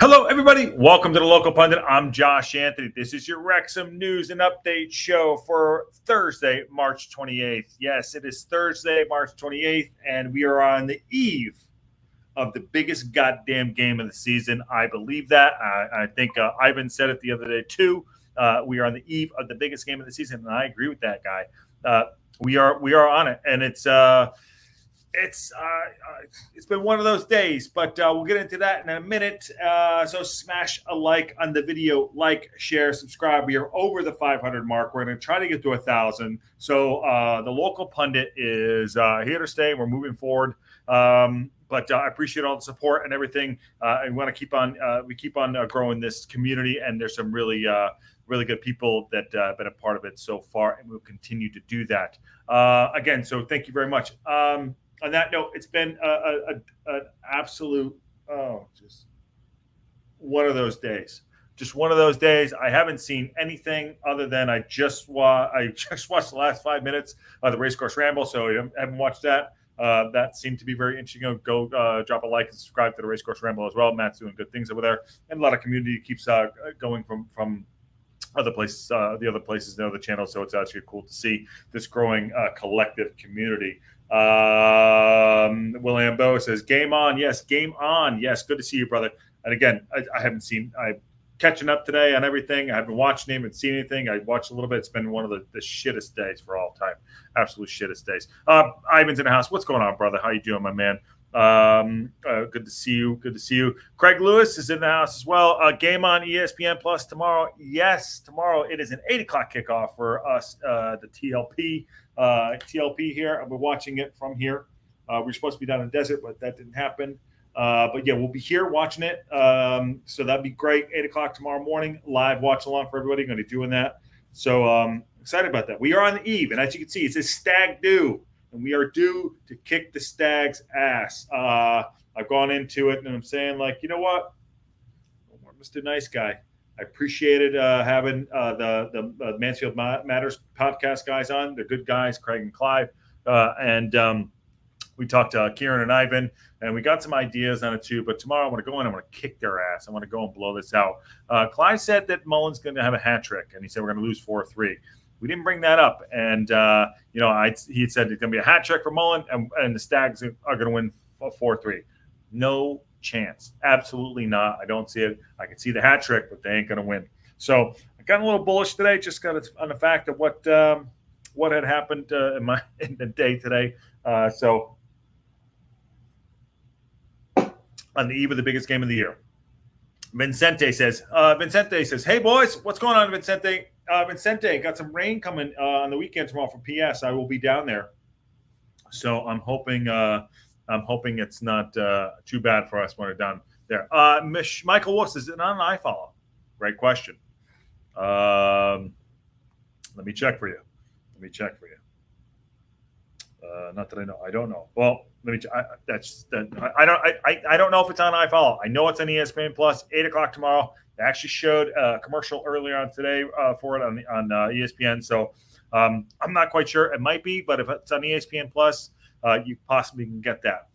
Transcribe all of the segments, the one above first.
Hello, everybody. Welcome to the Local Pundit. I'm Josh Anthony. This is your Wrexham news and update show for Thursday, March 28th. Yes, it is Thursday, March 28th, and we are on the eve of the biggest goddamn game of the season. I believe that. I think Ivan said it the other day, too. We are on the eve of the biggest game of the season, and I agree with that guy. We are on it, and it's been one of those days, but we'll get into that in a minute. So smash a like on the video, like, share, subscribe. We are over the 500 mark. We're going to try to get to 1,000. So the Local Pundit is here to stay. We're moving forward. But I appreciate all the support and everything. I want to keep on growing this community, and there's some really good people that have been a part of it so far, and we'll continue to do that. Again, so thank you very much. On that note, it's been an absolute, just one of those days. Just one of those days. I haven't seen anything other than I just watched the last 5 minutes of the Racecourse Ramble, so I haven't watched that. That seemed to be very interesting. Go drop a like and subscribe to the Racecourse Ramble as well. Matt's doing good things over there, and a lot of community keeps going from other places, the other places, the other channels. So it's actually cool to see this growing collective community. William Bow says, game on. Yes, game on. Yes, good to see you, brother. And again, I'm catching up today on everything. I haven't watched him and seen anything. I watched a little bit. It's been one of the shittest days for all time. Absolute shittest days. Ivan's in the house. What's going on, brother? How you doing, my man? Good to see you. Good to see you. Craig Lewis is in the house as well. Game on ESPN Plus tomorrow. Yes, tomorrow it is an 8 o'clock kickoff for us, the TLP here. We're watching it from here. We're supposed to be down in the desert, but that didn't happen. But yeah, we'll be here watching it. So that'd be great. 8 o'clock tomorrow morning, live watch along for everybody. Going to be doing that. So excited about that. We are on the eve, and as you can see, it says STAG due. And we are due to kick the Stag's ass. I've gone into it, and I'm saying, like, you know what? Mr. Nice Guy. I appreciated having the Mansfield Matters podcast guys on. They're good guys, Craig and Clive. And we talked to Kieran and Ivan, and we got some ideas on it too. But tomorrow I'm going to go in. I'm going to kick their ass. I want to go and blow this out. Clive said that Mullen's going to have a hat trick, and he said we're going to lose 4-3. We didn't bring that up, and he had said it's going to be a hat trick for Mullen, and the Stags are going to win 4-3. No chance, absolutely not. I don't see it. I can see the hat trick, but they ain't going to win. So I got a little bullish today, just got on the fact of what had happened in the day today. So on the eve of the biggest game of the year, Vincente says, "Hey boys, what's going on, Vincente?" Vincente, got some rain coming on the weekend tomorrow from PS. I will be down there, so I'm hoping it's not too bad for us when we're down there. Michael Wolf is it on an iFollow? Great question. Let me check for you. Not that I know. I don't know. Well, let me. I don't know if it's on iFollow. I know it's on ESPN Plus. 8 o'clock tomorrow. They actually showed a commercial earlier on today for it on ESPN. So I'm not quite sure. It might be, but if it's on ESPN Plus, you possibly can get that.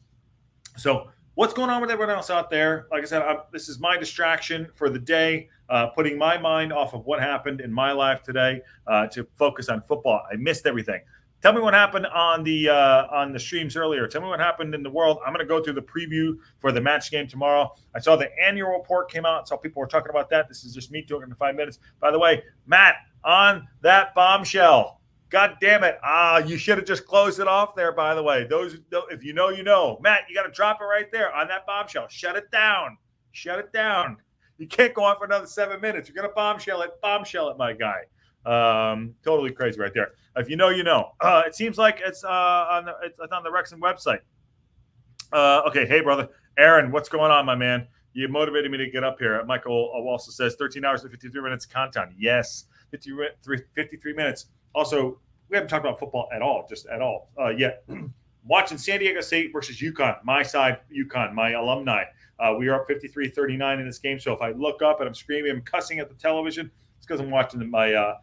So what's going on with everyone else out there? Like I said, this is my distraction for the day, putting my mind off of what happened in my life today to focus on football. I missed everything. Tell me what happened on the streams earlier. Tell me what happened in the world. I'm going to go through the preview for the match game tomorrow. I saw the annual report came out. Saw people were talking about that. This is just me talking in 5 minutes. By the way, Matt, on that bombshell. God damn it. You should have just closed it off there, by the way. If you know, you know. Matt, you got to drop it right there on that bombshell. Shut it down. You can't go on for another 7 minutes. You're going to bombshell it, my guy. Totally crazy right there. If you know, you know. It seems like it's on the Wrexham website. Okay, hey brother, Aaron, what's going on, my man? You motivated me to get up here. Michael also says 13 hours and 53 minutes of content. Yes, 53 minutes. Also, we haven't talked about football at all, yet. Watching San Diego State versus UConn, my side, UConn, my alumni. We are up 53-39 in this game. So if I look up and I'm screaming, I'm cussing at the television, it's because I'm watching my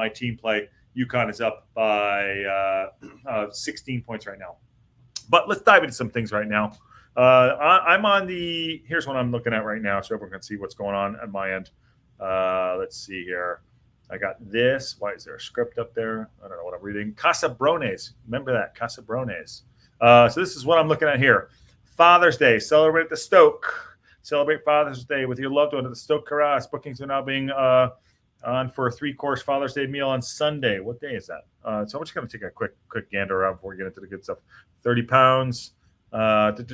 team play. UConn is up by 16 points right now. But let's dive into some things right now. I'm on the. Here's what I'm looking at right now, so everyone can see what's going on my end. Let's see here. I got this. Why is there a script up there? I don't know what I'm reading. Casabrones. Remember that, Casabrones. So this is what I'm looking at here. Father's Day. Celebrate the STōK. Celebrate Father's Day with your loved one at the STōK Cae Ras. Bookings are now being on for a 3-course Father's Day meal on Sunday. What day is that? So I'm just going to take a quick gander around before we get into the good stuff. 30 pounds. That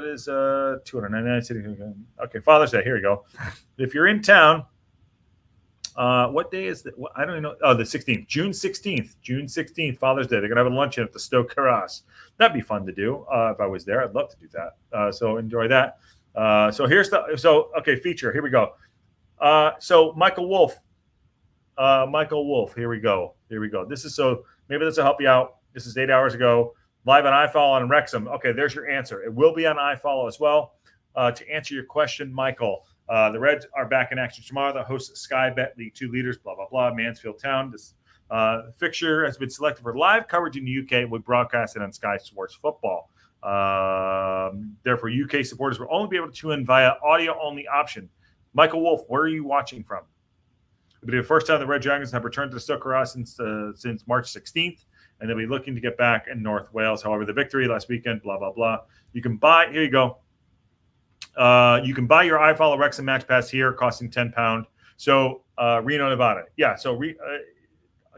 is 299. Okay, Father's Day. Here we go. If you're in town, what day is that? I don't even know. Oh, the 16th, June 16th, Father's Day. They're gonna have a luncheon at the STōK Cae Ras. That'd be fun to do if I was there. I'd love to do that. So enjoy that. Okay, feature. Here we go. So Michael Wolf. Here we go. This is maybe this will help you out. This is 8 hours ago. Live on iFollow on Wrexham. Okay, there's your answer. It will be on iFollow as well. To answer your question, Michael, the Reds are back in action tomorrow. The host Sky Bet League 2 leaders, blah, blah, blah, Mansfield Town. This fixture has been selected for live coverage in the UK with broadcasting on Sky Sports Football. Therefore, UK supporters will only be able to tune in via audio-only option. Michael Wolf, where are you watching from? It'll be the first time the Red Dragons have returned to the STōK Cae Ras since March 16th. And they'll be looking to get back in North Wales. However, the victory last weekend, blah, blah, blah. You can buy, here you go. You can buy your iFollow Wrexham match pass here, costing £10. So, Reno, Nevada. Yeah, so do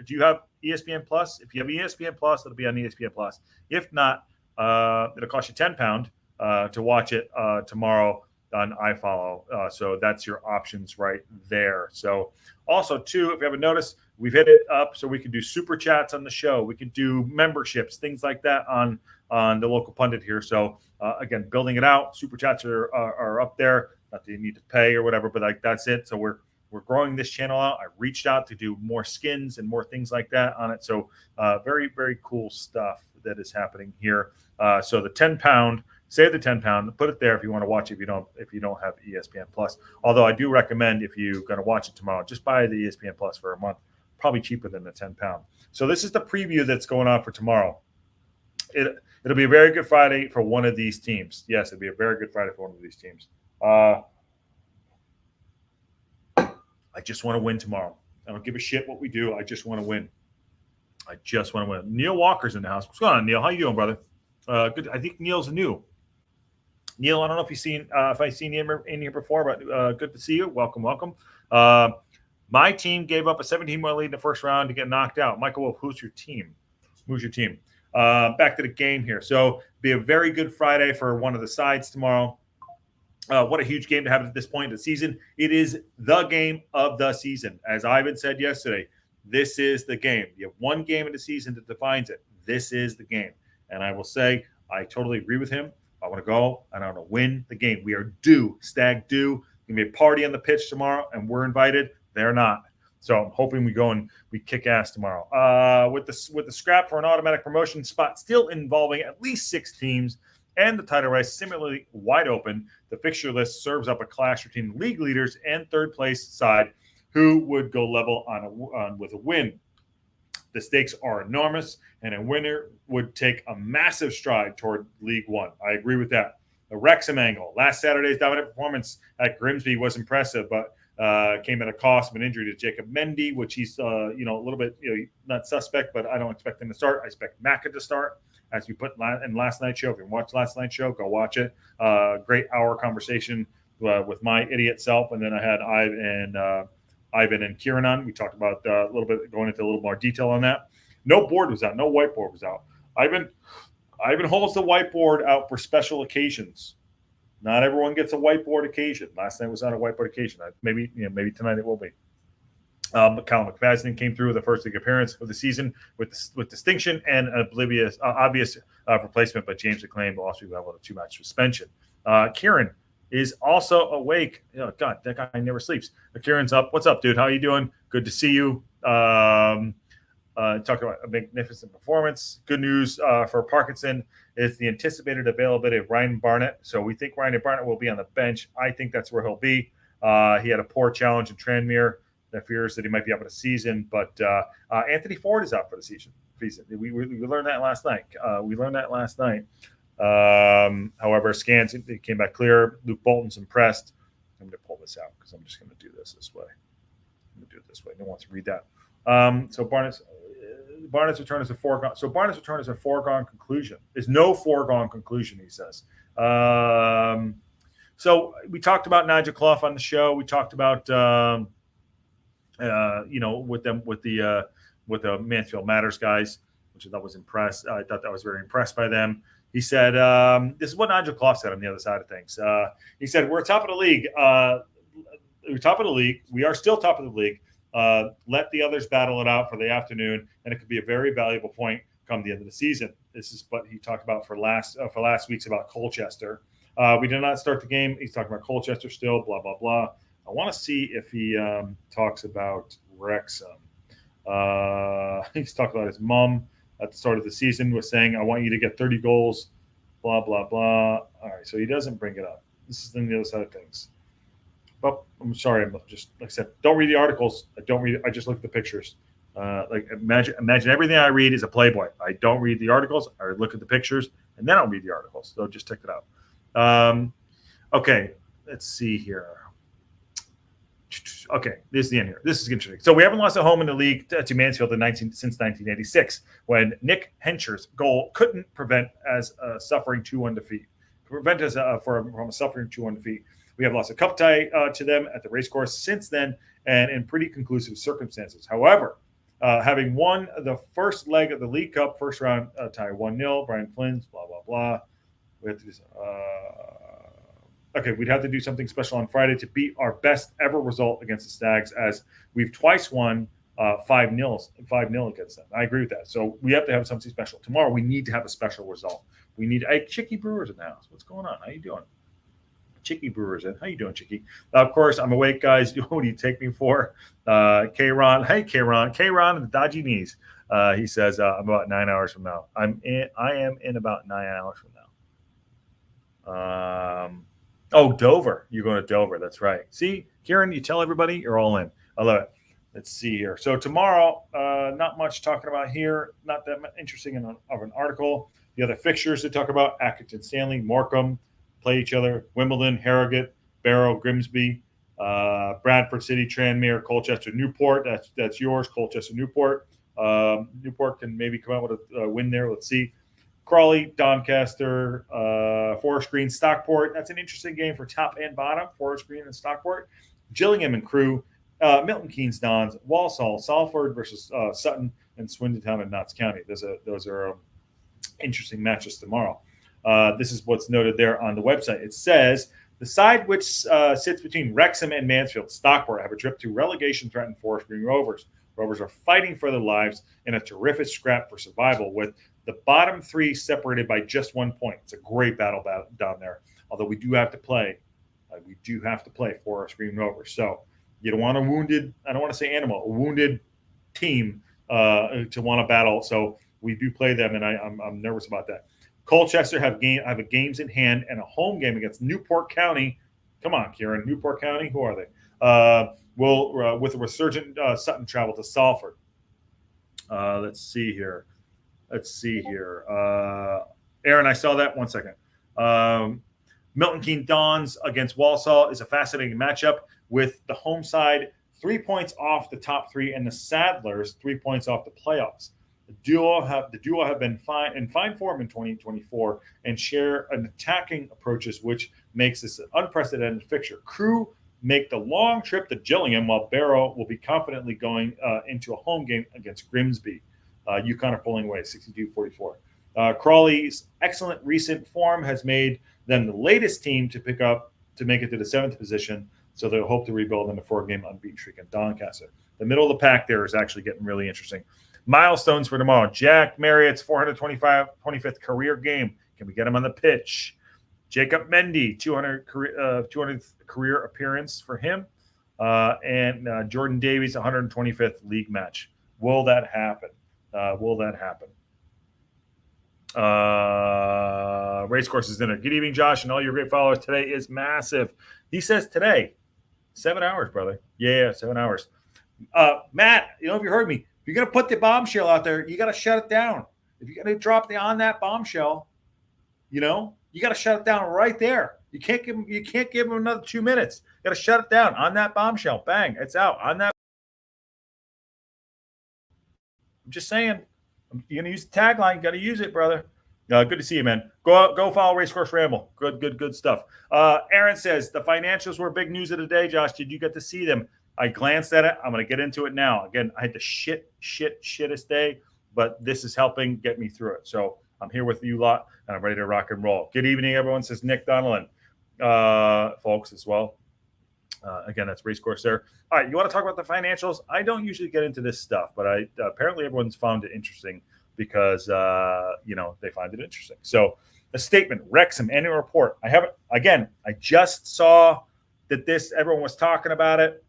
you have ESPN Plus? If you have ESPN Plus, it'll be on ESPN Plus. If not, it'll cost you £10 to watch it tomorrow on iFollow. So that's your options right there. So also, too, if you haven't noticed, we've hit it up so we can do super chats on the show. We can do memberships, things like that on the local pundit here. So again, building it out. Super chats are up there. Not that you need to pay or whatever, but that's it. So we're growing this channel out. I reached out to do more skins and more things like that on it. So very, very cool stuff that is happening here. So the £10. Save the £10. Put it there if you want to watch it. If you don't have ESPN Plus. Although I do recommend if you're going to watch it tomorrow, just buy the ESPN Plus for a month. Probably cheaper than the £10. So this is the preview that's going on for tomorrow. It'll be a very good Friday for one of these teams. Yes, it'll be a very good Friday for one of these teams. I just want to win tomorrow. I don't give a shit what we do. I just want to win. Neil Walker's in the house. What's going on, Neil? How you doing, brother? Good. I think Neil's new. Neil, I don't know if I've seen you in here before, but good to see you. Welcome. My team gave up a 17-point lead in the first round to get knocked out. Michael Wolf, who's your team? Back to the game here. So be a very good Friday for one of the sides tomorrow. What a huge game to have at this point in the season. It is the game of the season. As Ivan said yesterday, this is the game. You have one game of the season that defines it. This is the game. And I will say, I totally agree with him. I want to go and I want to win the game. We are due, STAG due. Going to be a party on the pitch tomorrow, and we're invited. They're not. So I'm hoping we go and we kick ass tomorrow. With the scrap for an automatic promotion spot still involving at least 6 teams and the title race similarly wide open, the fixture list serves up a clash between league leaders and third place side who would go level with a win. The stakes are enormous, and a winner would take a massive stride toward League One. I agree with that. The Wrexham angle. Last Saturday's dominant performance at Grimsby was impressive, but came at a cost of an injury to Jacob Mendy, which he's a little bit not suspect, but I don't expect him to start. I expect Macca to start, as we put in last night's show. If you watched last night's show, go watch it. Great hour conversation with my idiot self, and then I had Ivan and Kieran on. We talked about a little bit, going into a little more detail on that. No board was out. No whiteboard was out. Ivan holds the whiteboard out for special occasions. Not everyone gets a whiteboard occasion. Last night was not a whiteboard occasion. Maybe tonight it will be. Callum McFadden came through with the first league appearance of the season with distinction and an obvious replacement, but James McLean will also be able to 2-match suspension. Kieran is also awake. Oh, God, that guy never sleeps. Kieran's up. What's up, dude? How are you doing? Good to see you. Talking about a magnificent performance. Good news for Parkinson is the anticipated availability of Ryan Barnett. So we think Ryan Barnett will be on the bench. I think that's where he'll be. He had a poor challenge in Tranmere. That fears that he might be out for the season. But Anthony Ford is out for the season. We learned that last night. However, scans it came back clear. Luke Bolton's impressed. I'm going to pull this out because I'm just going to do this way. I'm going to do it this way. No one wants to read that. So Barnett's return is a foregone. So Barnett's return is a foregone conclusion. There's no foregone conclusion, he says. So we talked about Nigel Clough on the show. We talked about with the Mansfield Matters guys, which I thought was impressed. I thought that was very impressed by them. He said, this is what Nigel Clough said on the other side of things. He said, we're top of the league. We're top of the league. We are still top of the league. Let the others battle it out for the afternoon, and it could be a very valuable point come the end of the season. This is what he talked about for last week's about Colchester. We did not start the game. He's talking about Colchester still, blah, blah, blah. I want to see if he talks about Wrexham. He's talking about his mom at the start of the season was saying, I want you to get 30 goals, blah, blah, blah. All right, so he doesn't bring it up. This is on the other side of things. But I'm sorry, I'm just, like I said, don't read the articles. I just look at the pictures. Imagine everything I read is a Playboy. I don't read the articles. I look at the pictures, and then I'll read the articles. So just check it out. Okay, let's see here. Okay, this is the end here. This is interesting. So we haven't lost at home in the league to Mansfield since 1986, when Nick Hensher's goal couldn't prevent us suffering 2-1 defeat. Prevent us from a suffering 2-1 defeat. We have lost a cup tie to them at the racecourse since then, and in pretty conclusive circumstances. However, having won the first leg of the League Cup first round tie 1-0, Brian Flynn's blah blah blah. We have to do okay, we'd have to do something special on Friday to beat our best ever result against the Stags, as we've twice won 5-0 against them. I agree with that. So we have to have something special. Tomorrow we need to have a special result. We need Chicky Brewers in the house. What's going on? How you doing? Chicky Brewers in. How you doing, Chicky? Of course, I'm awake, guys. What do you take me for? Kieran. Hey, Kieran. Kieran and the dodgy knees. He says, I'm about 9 hours from now. I am in about 9 hours from now. Dover. You're going to Dover. That's right. See, Kieran, you tell everybody you're all in. I love it. Let's see here. So tomorrow, not much talking about here. Not that interesting of an article. The other fixtures to talk about: Accrington, Stanley, Morecambe play each other. Wimbledon, Harrogate, Barrow, Grimsby, Bradford City, Tranmere, Colchester, Newport. That's yours. Colchester, Newport. Newport can maybe come out with a win there. Let's see. Crawley, Doncaster, Forest Green, Stockport. That's an interesting game for top and bottom. Forest Green and Stockport. Gillingham and Crewe. Milton Keynes, Dons, Walsall, Salford versus Sutton, and Swindon Town and Notts County. Those are interesting matches tomorrow. This is what's noted there on the website. It says the side which sits between Wrexham and Mansfield, Stockport, have a trip to relegation-threatened Forest Green Rovers. Rovers are fighting for their lives in a terrific scrap for survival, with the bottom three separated by just 1 point. It's a great battle down there. Although we do have to play Forest Green Rovers. So you don't want a wounded, I don't want to say animal, a wounded team to want to battle. So we do play them, and I'm nervous about that. Colchester have games in hand and a home game against Newport County. Come on, Kieran. Newport County, who are they? With a resurgent Sutton travel to Salford. Let's see here. Aaron, I saw that. 1 second. Milton Keynes Dons against Walsall is a fascinating matchup, with the home side 3 points off the top three and the Saddlers 3 points off the playoffs. The duo have been in fine form in 2024 and share an attacking approaches, which makes this an unprecedented fixture. Crewe make the long trip to Gillingham, while Barrow will be confidently going into a home game against Grimsby. UConn are pulling away 62-44. Crawley's excellent recent form has made them the latest team to make it to the 7th position, so they'll hope to rebuild in the 4-game unbeaten streak in Doncaster. The middle of the pack there is actually getting really interesting. Milestones for tomorrow: Jack Marriott's 25th career game. Can we get him on the pitch? Jacob Mendy, 200th career appearance for him. And Jordan Davies, 125th league match. Will that happen? Racecourses dinner. Good evening, Josh, and all your great followers. Today is massive. He says today. 7 hours, brother. Yeah, 7 hours. Matt, if you heard me, if you're going to put the bombshell out there, you got to shut it down. If you're going to drop on that bombshell, You got to shut it down right there. You can't give them another 2 minutes. You got to shut it down on that bombshell. Bang, it's out on that. I'm just saying, you're gonna use the tagline. You got to use it, brother. Good to see you, man. Go follow Racecourse Ramble. Good stuff. Aaron says the financials were big news of the day. Josh, did you get to see them? I glanced at it. I'm going to get into it now. Again, I had the shittest day, but this is helping get me through it. So I'm here with you lot, and I'm ready to rock and roll. Good evening, everyone, says Nick Donnellan. Folks as well. Again, that's Racecourse there. All right, you want to talk about the financials? I don't usually get into this stuff, but apparently everyone's found it interesting because, they find it interesting. So the statement, Wrexham annual report. I just saw that everyone was talking about it.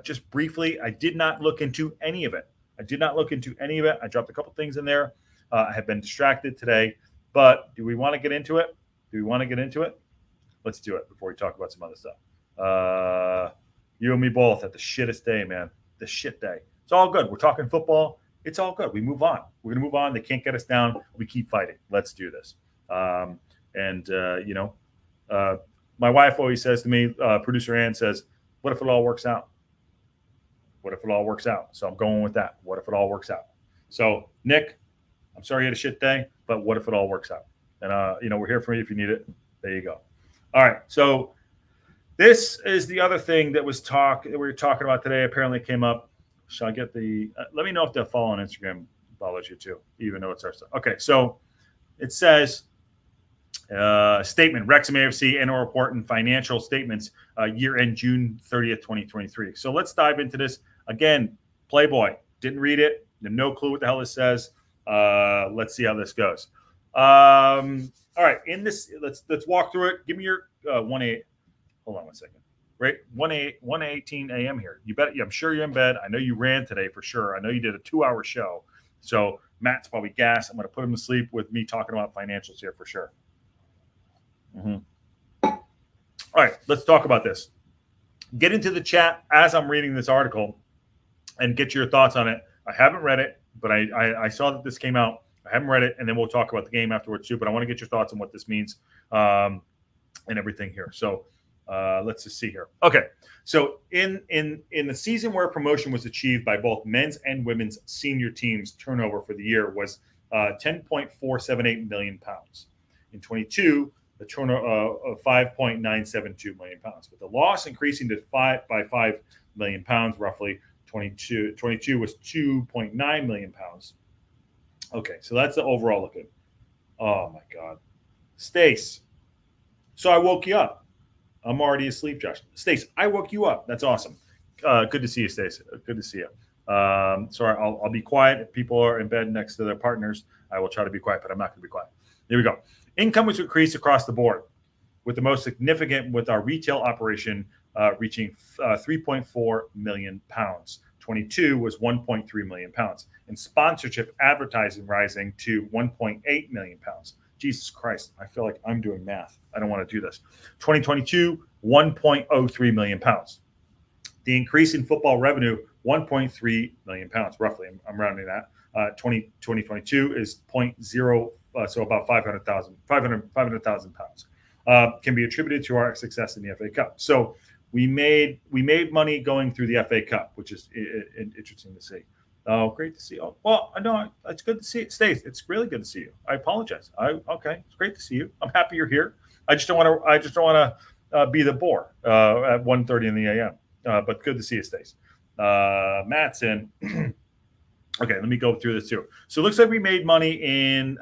Just briefly, I did not look into any of it. I dropped a couple things in there. I have been distracted today, but do we want to get into it? Let's do it before we talk about some other stuff. You and me both at the shittest day, man. The shit day. It's all good. We're talking football. It's all good. We move on. We're going to move on. They can't get us down. We keep fighting. Let's do this. My wife always says to me, producer Ann says, what if it all works out? So I'm going with that. What if it all works out? So, Nick, I'm sorry you had a shit day, but what if it all works out? And, we're here for you if you need it. There you go. All right. So this is the other thing that we were talking about today. Apparently it came up. Shall I get let me know if the follow on Instagram bothers you too, even though it's our stuff. Okay. So it says, statement, Wrexham AFC annual report and financial statements, year end June 30th, 2023. So let's dive into this. Again, Playboy, didn't read it. No clue what the hell this says. Let's see how this goes. All right, in this, let's walk through it. Give me your 1-8. Hold on one second. Right, 1:18 a.m. here. You bet. I'm sure you're in bed. I know you ran today for sure. I know you did a 2-hour show. So Matt's probably gassed. I'm going to put him to sleep with me talking about financials here for sure. All right, let's talk about this. Get into the chat as I'm reading this article and get your thoughts on it. I haven't read it, but I saw that this came out. I haven't read it, and then we'll talk about the game afterwards too. But I want to get your thoughts on what this means and everything here. So let's just see here. Okay, so in the season where promotion was achieved by both men's and women's senior teams, turnover for the year was 10.478 million pounds. In 22, the turnover of 5.972 million pounds, with the loss increasing to 5 million pounds, roughly. 22 was 2.9 million pounds. Okay, so that's the overall look at. Oh my God, Stace. So I woke you up. I'm already asleep, Josh. Stace, I woke you up. That's awesome. Good to see you, Stace. Good to see you. Sorry, I'll be quiet. If people are in bed next to their partners, I will try to be quiet, but I'm not going to be quiet. Here we go. Income was increased across the board, with the most significant with our retail operation reaching 3.4 million pounds. 22 was 1.3 million pounds. And sponsorship advertising rising to 1.8 million pounds. Jesus Christ, I feel like I'm doing math. I don't want to do this. 2022, 1.03 million pounds. The increase in football revenue, 1.3 million pounds, roughly. I'm rounding that. 2022 is 0.0, so about 500,000 pounds. Can be attributed to our success in the FA Cup. So we made money going through the FA Cup, which is interesting to see. Oh, great to see you. Oh, well, I know it's good to see you. Stace, it's really good to see you. I apologize. Okay, it's great to see you. I'm happy you're here. I just don't want to be the bore at 1:30 in the a.m. But good to see you, Stace. Matt's in. Okay, let me go through this too. So it looks like we made money in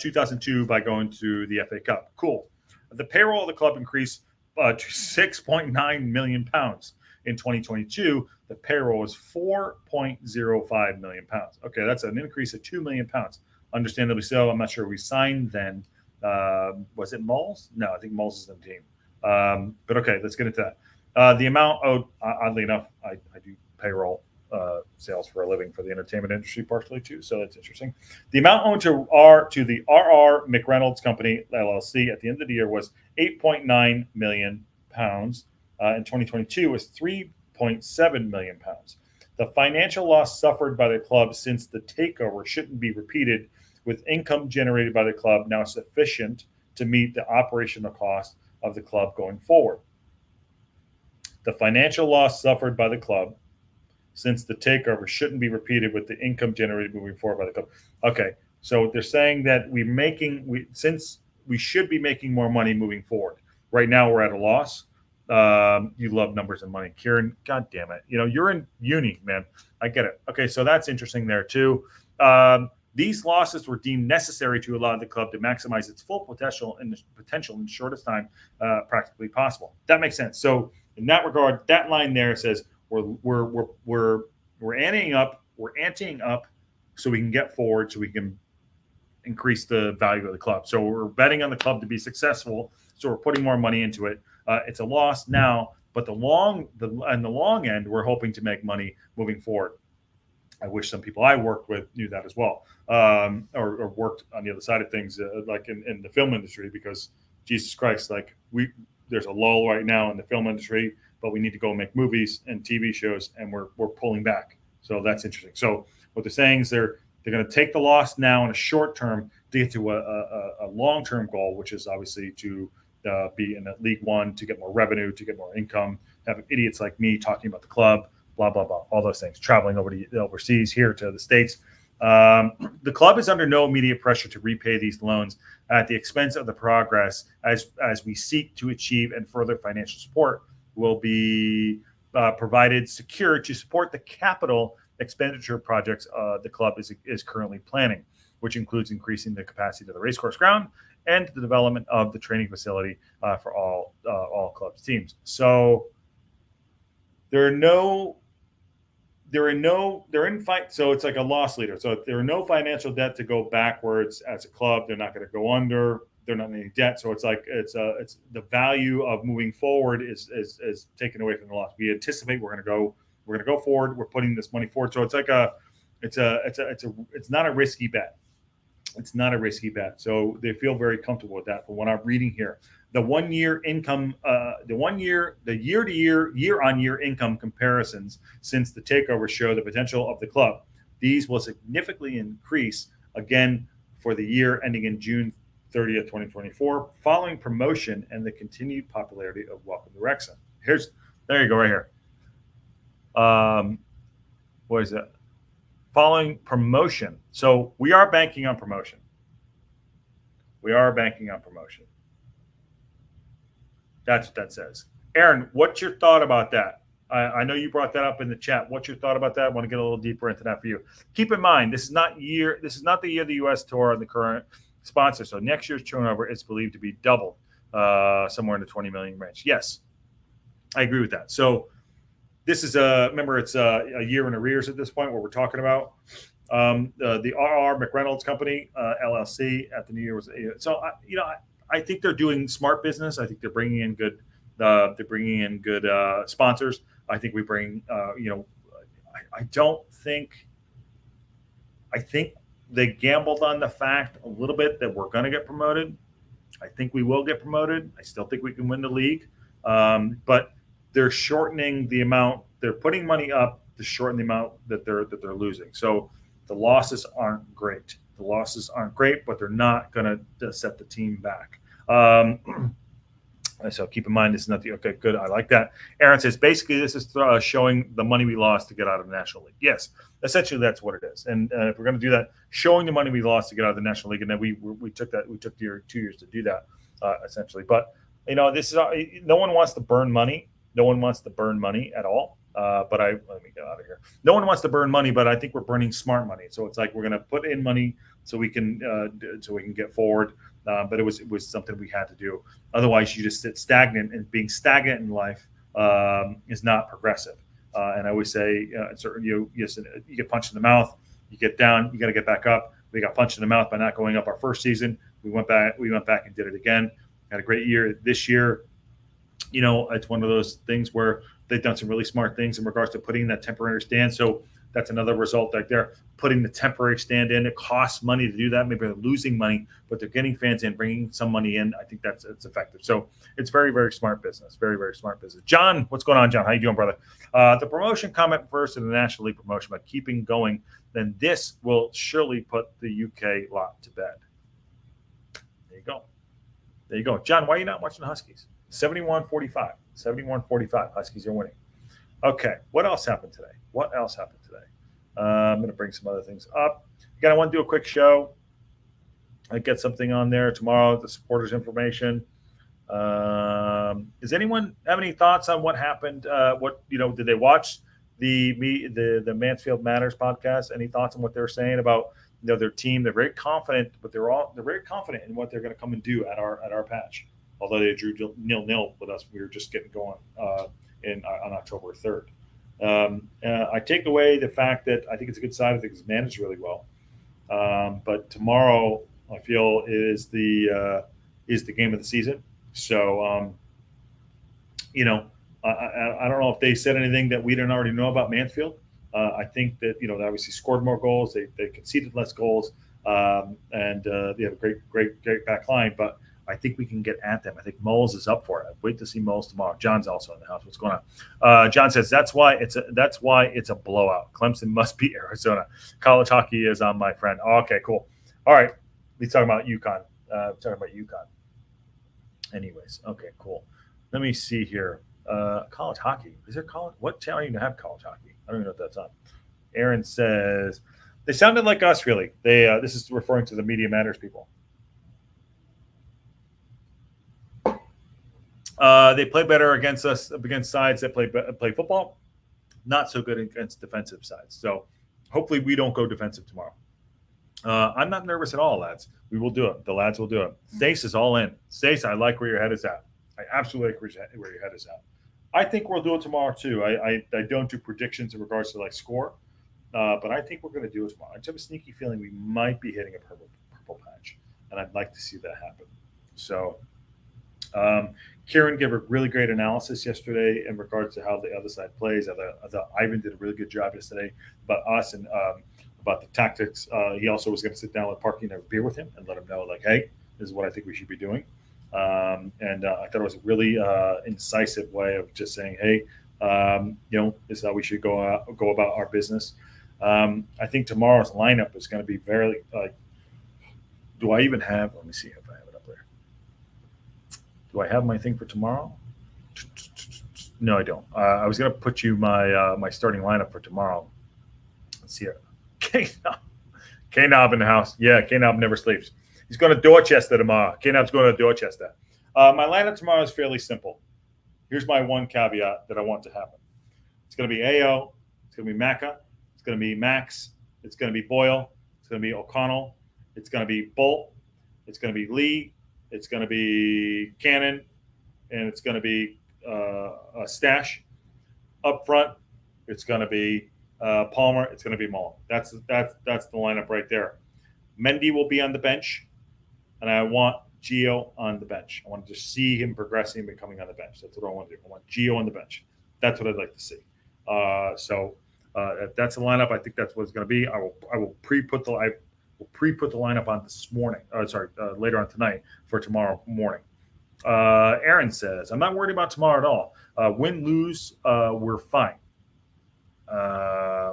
2002 by going to the FA Cup. Cool. The payroll of the club increased to 6.9 million pounds. In 2022, the payroll was 4.05 million pounds. Okay, that's an increase of 2 million pounds. Understandably so. I'm not sure we signed then. Was it Mulls? No, I think Mulls is the team. But okay, let's get into that. The amount owed, oddly enough, I do payroll sales for a living for the entertainment industry partially too, so that's interesting. The amount owed to the R.R. McReynolds Company LLC at the end of the year was 8.9 million pounds. In 2022 was 3.7 million pounds. The financial loss suffered by the club since the takeover shouldn't be repeated, with income generated by the club now sufficient to meet the operational cost of the club going forward. The financial loss suffered by the club since the takeover shouldn't be repeated with the income generated moving forward by the club. Okay, so they're saying that since we should be making more money moving forward. Right now we're at a loss. You love numbers and money, Kieran. God damn it! You're in uni, man. I get it. Okay, so that's interesting there too. These losses were deemed necessary to allow the club to maximize its full potential in the shortest time practically possible. That makes sense. So in that regard, that line there says we're anteing up so we can get forward, so we can increase the value of the club. So we're betting on the club to be successful. So we're putting more money into it. It's a loss now, but the long end, we're hoping to make money moving forward. I wish some people I worked with knew that as well, or worked on the other side of things, like in the film industry, because Jesus Christ, there's a lull right now in the film industry, but we need to go make movies and TV shows, and we're pulling back. So that's interesting. So what they're saying is they're going to take the loss now in a short term to get to a long-term goal, which is obviously to be in League One, to get more revenue, to get more income, have idiots like me talking about the club, blah, blah, blah, all those things, traveling overseas here to the States. The club is under no immediate pressure to repay these loans at the expense of the progress as we seek to achieve, and further financial support will be provided secure to support the capital expenditure projects the club is currently planning, which includes increasing the capacity of the racecourse ground and the development of the training facility for all clubs teams. So they're in fight. So it's like a loss leader. So if there are no financial debt to go backwards as a club, they're not going to go under. They're not in any debt. So it's like it's the value of moving forward is taken away from the loss. We anticipate we're going to go forward. We're putting this money forward. So it's like it's not a risky bet. It's not a risky bet. So they feel very comfortable with that. From what I'm reading here, the 1 year income, the year-on-year income comparisons since the takeover show the potential of the club. These will significantly increase again for the year ending in June 30th, 2024, following promotion and the continued popularity of Welcome to Wrexham. There you go, right here. What is that? Following promotion. So we are banking on promotion. That's what that says. Aaron, what's your thought about that? I know you brought that up in the chat. What's your thought about that? I want to get a little deeper into that for you. Keep in mind, this is not the year the U.S. tour on the current sponsor. So next year's turnover is believed to be doubled, somewhere in the 20 million range. Yes, I agree with that. So this is remember, it's a year in arrears at this point, what we're talking about. The R.R. McReynolds Company, LLC, at the New Year was I think they're doing smart business. I think they're bringing in good sponsors. I think we bring I think they gambled on the fact a little bit that we're going to get promoted. I think we will get promoted. I still think we can win the league, but they're shortening the amount. They're putting money up to shorten the amount that they're losing. So the losses aren't great. But they're not going to set the team back. So keep in mind, this is not the okay. Good, I like that. Aaron says basically this is showing the money we lost to get out of the National League. Yes, essentially that's what it is. And if we're going to do that, showing the money we lost to get out of the National League, and then we took 2 years to do that, essentially. But this is no one wants to burn money. No one wants to burn money at all. But let me get out of here. No one wants to burn money, but I think we're burning smart money. So it's like we're going to put in money so we can get forward. But it was something we had to do. Otherwise, you just sit stagnant, and being stagnant in life is not progressive. And I always say, you get punched in the mouth, you get down, you got to get back up. We got punched in the mouth by not going up our first season. We went back and did it again. Had a great year this year. It's one of those things where they've done some really smart things in regards to putting that temporary stand. So that's another result right there. Putting the temporary stand in, it costs money to do that. Maybe they're losing money, but they're getting fans in, bringing some money in. I think it's effective. So it's very, very smart business. Very, very smart business. John, what's going on, John? How you doing, brother? The promotion comment first in the National League promotion, but keeping going, then this will surely put the UK lot to bed. There you go. There you go. John, why are you not watching the Huskies? 71-45. 71-45. Huskies are winning. Okay. What else happened today? I'm going to bring some other things up. Again, I want to do a quick show. I get something on there tomorrow, the supporters information. Does anyone have any thoughts on what happened? Did they watch the Mansfield Matters podcast? Any thoughts on what they're saying about their team? They're very confident, but they're very confident in what they're going to come and do at our patch. Although they drew 0-0 with us, we were just getting going on October 3rd. I take away the fact that I think it's a good side. I think it's managed really well. But tomorrow, I feel is the game of the season. So, I don't know if they said anything that we didn't already know about Mansfield. I think that they obviously scored more goals. They conceded less goals, and they have a great back line. But I think we can get at them. I think Moles is up for it. I wait to see Moles tomorrow. John's also in the house. What's going on? John says that's why it's a blowout. Clemson must beat Arizona. College hockey is on my friend. Oh, okay, cool. All right, he's talking about UConn. Anyways, okay, cool. Let me see here. College hockey. Is there college? What channel do you have college hockey? I don't even know if that's on. Aaron says they sounded like us. Really, this is referring to the Media Matters people. They play better against us, against sides that play football. Not so good against defensive sides. So hopefully we don't go defensive tomorrow. I'm not nervous at all, lads. We will do it. The lads will do it. Stace is all in. Stace, I like where your head is at. I absolutely like where your head is at. I think we'll do it tomorrow too. I don't do predictions in regards to score, but I think we're going to do it tomorrow. I just have a sneaky feeling we might be hitting a purple patch, and I'd like to see that happen. So. Kieran gave a really great analysis yesterday in regards to how the other side plays. I thought Ivan did a really good job yesterday about us and about the tactics. He also was going to sit down with Parky and have a beer with him and let him know, hey, this is what I think we should be doing. And I thought it was a really incisive way of just saying, hey, this is how we should go about our business. I think tomorrow's lineup is going to be very do I even have? Let me see if I have it up there. Do I have my thing for tomorrow? No, I don't. I was going to put you my starting lineup for tomorrow. Let's see here. K-Knob in the house. Yeah, K-Knob never sleeps. He's going to Dorchester tomorrow. K-Knob's going to Dorchester. My lineup tomorrow is fairly simple. Here's my one caveat that I want to happen. It's going to be AO. It's going to be Macca. It's going to be Max. It's going to be Boyle. It's going to be O'Connell. It's going to be Bolt. It's going to be Lee. It's going to be Cannon. And it's going to be Stash. Up front, it's going to be Palmer. It's going to be Mullen. That's the lineup right there. Mendy will be on the bench, and I want Gio on the bench. I want to just see him progressing and becoming on the bench. That's what I want to do. I want Gio on the bench. That's what I'd like to see. If that's the lineup, I think that's what it's going to be. I will pre-put the lineup on this morning. Later on tonight for tomorrow morning. Aaron says, I'm not worried about tomorrow at all. Win, lose, we're fine.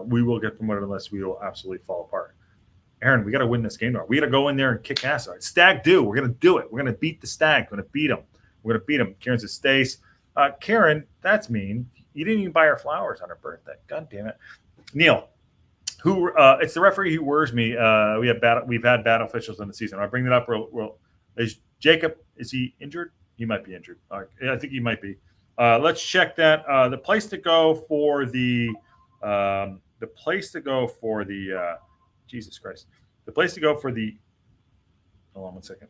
We will get promoted unless we will absolutely fall apart. Aaron, we got to win this game. We got to go in there and kick ass. All right, Stag do. We're going to do it. We're going to beat the Stag. We're going to beat them. We're going to beat them. Kieran says, Stace. Karen, that's mean. You didn't even buy her flowers on her birthday. God damn it. Neil, it's the referee who worries me. We've had bad officials in the season. I bring that up. Is Jacob, is he injured? He might be injured. I think he might be. Let's check that. The place to go for the Jesus Christ. The place to go for the hold on one second.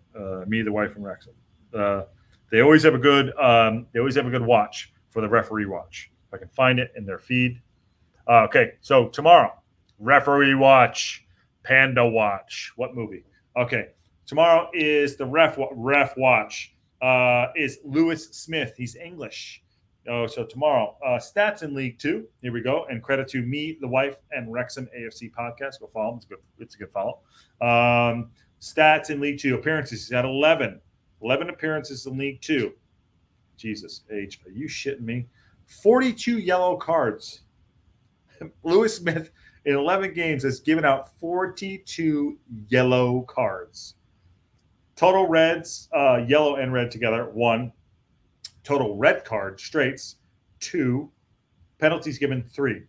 Me, the wife from Wrexham. They always have a good watch for the referee watch. If I can find it in their feed. Okay, so tomorrow, referee watch, Panda watch. What movie? Okay, tomorrow is the ref watch. Is Lewis Smith. He's English. So tomorrow, stats in League 2. Here we go. And credit to me, the wife, and Wrexham AFC podcast. Go follow him. It's a good follow. Stats in League 2. Appearances. He's had 11. 11 appearances in League 2. Jesus, H. Are you shitting me? 42 yellow cards. Lewis Smith, in 11 games, has given out 42 yellow cards. Total reds, yellow and red together, 1. Total red card straights, 2. Penalties given, 3.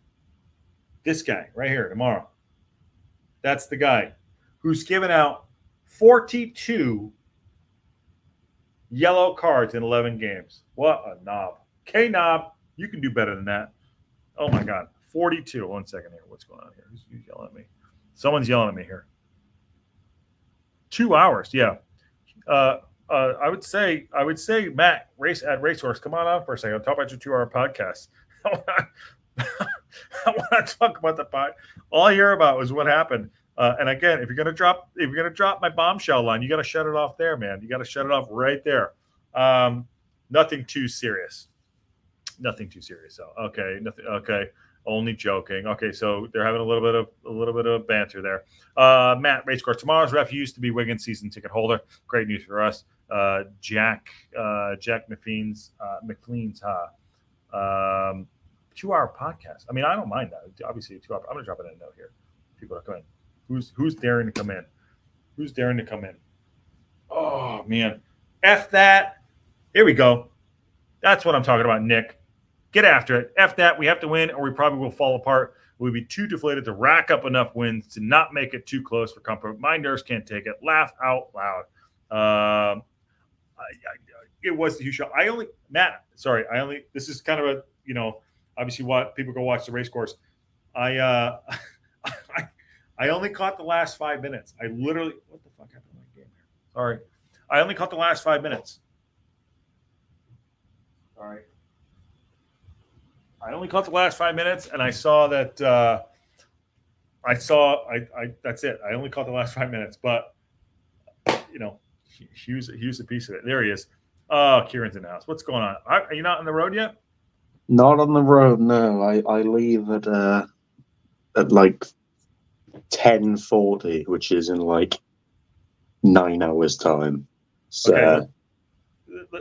This guy right here tomorrow. That's the guy who's given out 42 yellow cards in 11 games. What a knob. K-Knob, you can do better than that. Oh, my God. 42. 1 second here. What's going on here? Who's yelling at me? Someone's yelling at me here. 2 hours, yeah. I would say, Matt, at Racehorse, come on for a second. I'll talk about your 2-hour podcast. I want to talk about the pod. All I hear about was what happened. And again, if you're gonna drop my bombshell line, you got to shut it off there, man. You got to shut it off right there. Nothing too serious. Nothing too serious. So okay, nothing. Okay, only joking. Okay, so they're having a little bit of banter there. Matt, Racecourse tomorrow's ref used to be Wiggins season ticket holder. Great news for us. Jack McLean's 2-hour podcast. I mean, I don't mind that. Obviously, 2 hours. I'm gonna drop it in a note here. People are coming. Who's daring to come in? Who's daring to come in? Oh man, F that. Here we go. That's what I'm talking about, Nick. Get after it. F that. We have to win, or we probably will fall apart. We'll be too deflated to rack up enough wins to not make it too close for comfort. My nerves can't take it. Laugh out loud. It was the huge show. This is kind of a, obviously what people go watch the race course. I only caught the last 5 minutes. What the fuck happened to my game here? Sorry. I only caught the last 5 minutes. All right. I only caught the last 5 minutes, and I saw that. That's it. I only caught the last 5 minutes, but here's a piece of it. There he is. Oh, Kieran's in the house. What's going on? Are you not on the road yet? Not on the road. No, I leave at like 10:40, which is in like 9 hours time. So okay.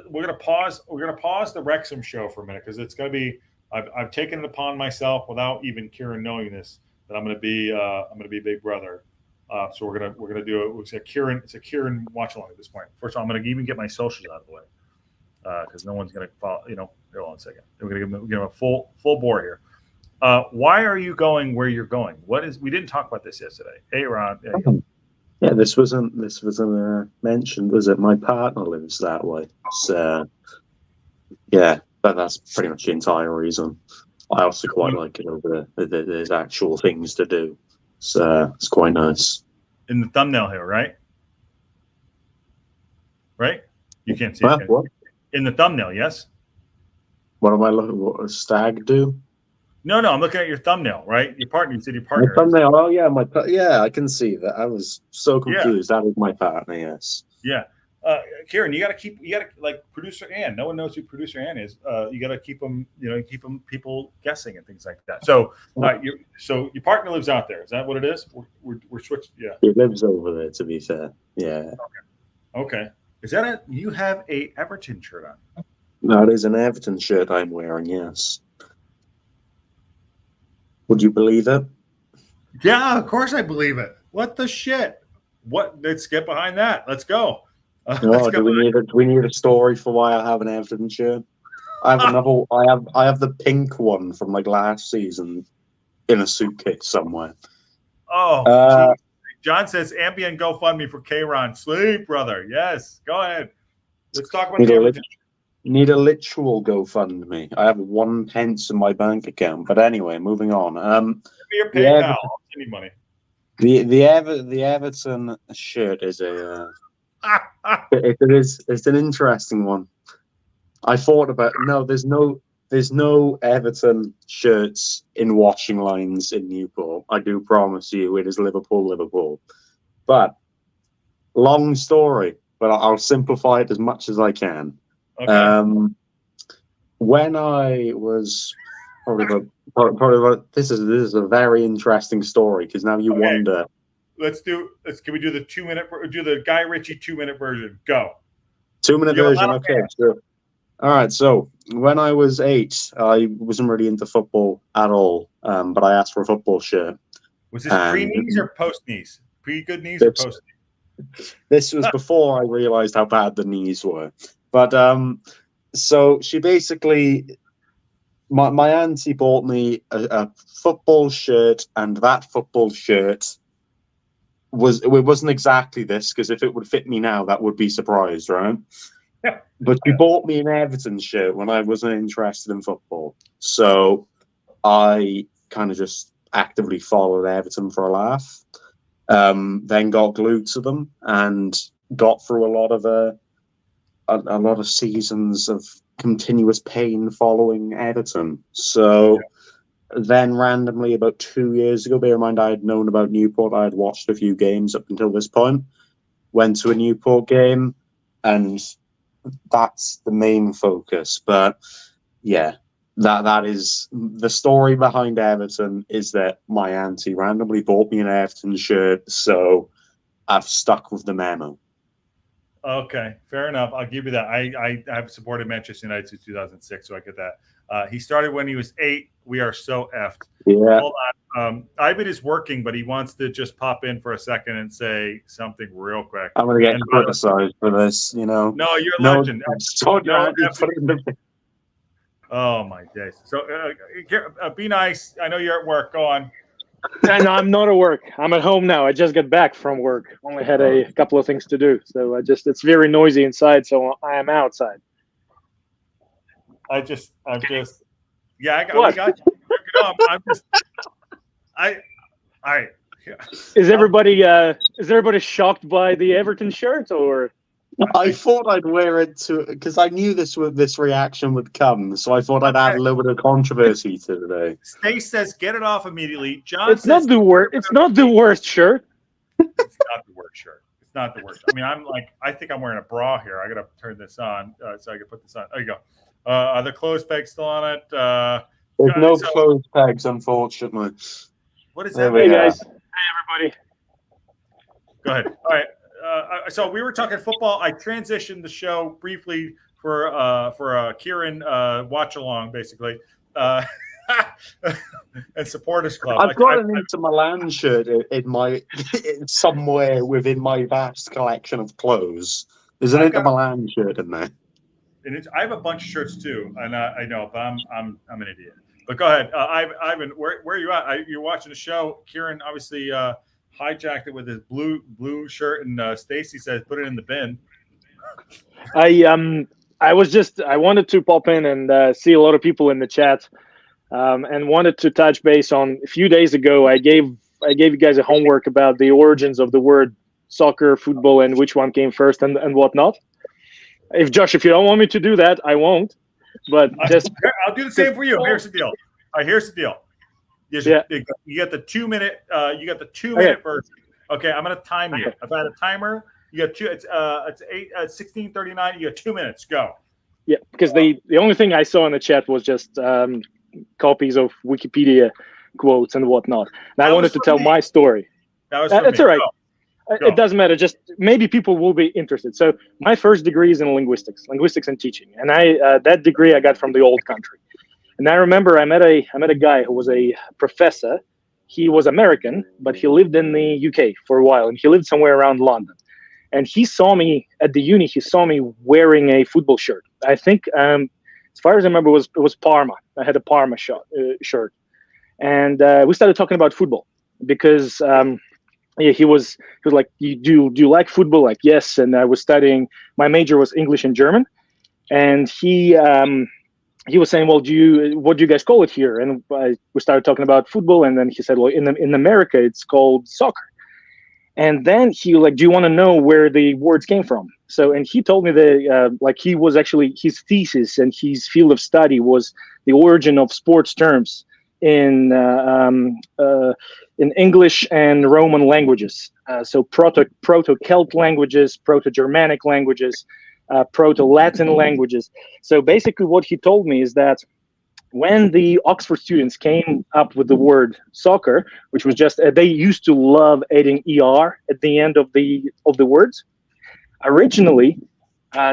We're gonna pause. We're gonna pause the Wrexham show for a minute because it's gonna be. I've taken it upon myself without even Kieran knowing this that I'm gonna be Big Brother. So we're gonna do it. It's a Kieran watch along at this point. First of all, I'm gonna even get my socials out of the way because no one's gonna follow. Hold on a second. We're gonna give him a full bore here. Why are you going where you're going? We didn't talk about this yesterday. Hey, Ron. Yeah, this wasn't mentioned, was it? My partner lives that way. So yeah, but that's pretty much the entire reason. I also quite like it over there. There's actual things to do. So it's quite nice. In the thumbnail here, right? Right? You can't see it. What? In the thumbnail, yes? What am I looking? What does STAG do? No, I'm looking at your thumbnail, right? Your partner, you said your partner. My thumbnail. Oh yeah, I can see that. I was so confused. Yeah. That is my partner. Yes. Yeah, Kieran, you got to like producer Ann. No one knows who producer Ann is. You got to keep them, people guessing and things like that. So, your partner lives out there. Is that what it is? We're switched. Yeah. He lives over there. To be fair. Yeah. Okay. Is that you have a Everton shirt on? That is an Everton shirt I'm wearing. Yes. Would you believe it? Yeah, of course I believe it. What the shit? Let's get behind that. Let's go. Do we need a story for why I have an Everton shirt? I have another. I have the pink one from like last season in a suitcase somewhere. Oh, John says ambient GoFundMe for Kieran. Sleep, brother. Yes, go ahead. Let's talk about the Everton. Need a literal GoFundMe. I have 1 pence in my bank account. But anyway, moving on. Your PayPal. I'll send you money. The Everton shirt is it's an interesting one. I thought about there's no Everton shirts in washing lines in Newport. I do promise you, it is Liverpool. But long story, but I'll simplify it as much as I can. Okay. When I was probably about this is a very interesting story because now you wonder. Can we do the 2 minute? Do the Guy Ritchie 2 minute version? Go. 2 minute version. Okay. Sure. All right. So when I was 8, I wasn't really into football at all. But I asked for a football shirt. Was this pre-knees or post-knees? Pre-good knees or post-knees? This was before I realised how bad the knees were. But so she basically, my auntie bought me a football shirt, and that football shirt wasn't exactly this, because if it would fit me now, that would be surprised, right? Yeah. But she bought me an Everton shirt when I wasn't interested in football. So I kind of just actively followed Everton for a laugh. Then got glued to them and got through a lot of seasons of continuous pain following Everton. So then randomly about 2 years ago, bear in mind I had known about Newport, I had watched a few games up until this point, went to a Newport game, and that's the main focus. But yeah, that is the story behind Everton, is that my auntie randomly bought me an Everton shirt, so I've stuck with the memo. Okay, fair enough. I'll give you that. I have supported Manchester United since 2006, so I get that. He started when he was 8. We are so effed. Yeah. Hold on. Ivan is working, but he wants to just pop in for a second and say something real quick. I'm going to get criticized for this, you know. No, you're a legend. Oh, my days. So be nice. I know you're at work. Go on. And I'm not at work. I'm at home now. I just got back from work. Only had a couple of things to do. So it's very noisy inside, so I am outside. I got you. Is everybody shocked by the Everton shirt, or? I thought I'd wear it because I knew this reaction would come, so I thought I'd add a little bit of controversy to today. Stace says, "Get it off immediately." John, it's not the worst. It's not the worst shirt. It's not the worst shirt. It's not the worst. I mean, I think I'm wearing a bra here. I got to turn this on so I can put this on. There you go. Are the clothes pegs still on it? There's no clothes pegs, unfortunately. What is that? Hey guys. Hey everybody. Go ahead. All right. So we were talking football. I transitioned the show briefly for a Kieran watch along, basically, and supporters club. I've got an Inter Milan shirt somewhere within my vast collection of clothes. There's an Inter Milan shirt in there. And I have a bunch of shirts too, and I know, but I'm an idiot. But go ahead, Ivan. Where are you at? You're watching the show. Kieran obviously hijacked it with his blue shirt, and Stacy says put it in the bin. I wanted to pop in and see a lot of people in the chat, and wanted to touch base on a few days ago. I gave you guys a homework about the origins of the word soccer, football, and which one came first and whatnot. If you don't want me to do that, I won't. But I'll do the same for you. Here's the deal. All right, here's the deal. You got the 2 minute. You got the 2 minute version. Okay, I'm gonna time you. I've had a timer. You got two. It's 16:39. You got 2 minutes. Go. Yeah, because the only thing I saw in the chat was just copies of Wikipedia quotes and whatnot. And I wanted to tell my story. That's all right. It doesn't matter. Just maybe people will be interested. So my first degree is in linguistics and teaching, and that degree I got from the old country. And I remember I met a guy who was a professor. He was American, but he lived in the UK for a while, and he lived somewhere around London. And he saw me at the uni. He saw me wearing a football shirt. I think, as far as I remember, it was Parma. I had a Parma shirt, and we started talking about football because. He was like, do you like football? Like, yes. And I was studying. My major was English and German, and he was saying, well, what do you guys call it here? And we started talking about football, and then he said, well, in America it's called soccer. And then he like, do you want to know where the words came from? So, and he told me that he was actually, his thesis and his field of study was the origin of sports terms in English and Roman languages. So Proto-Celt languages, Proto-Germanic languages, Proto-Latin languages. So basically what he told me is that when the Oxford students came up with the word soccer, which was just, they used to love adding ER at the end of the words. Originally,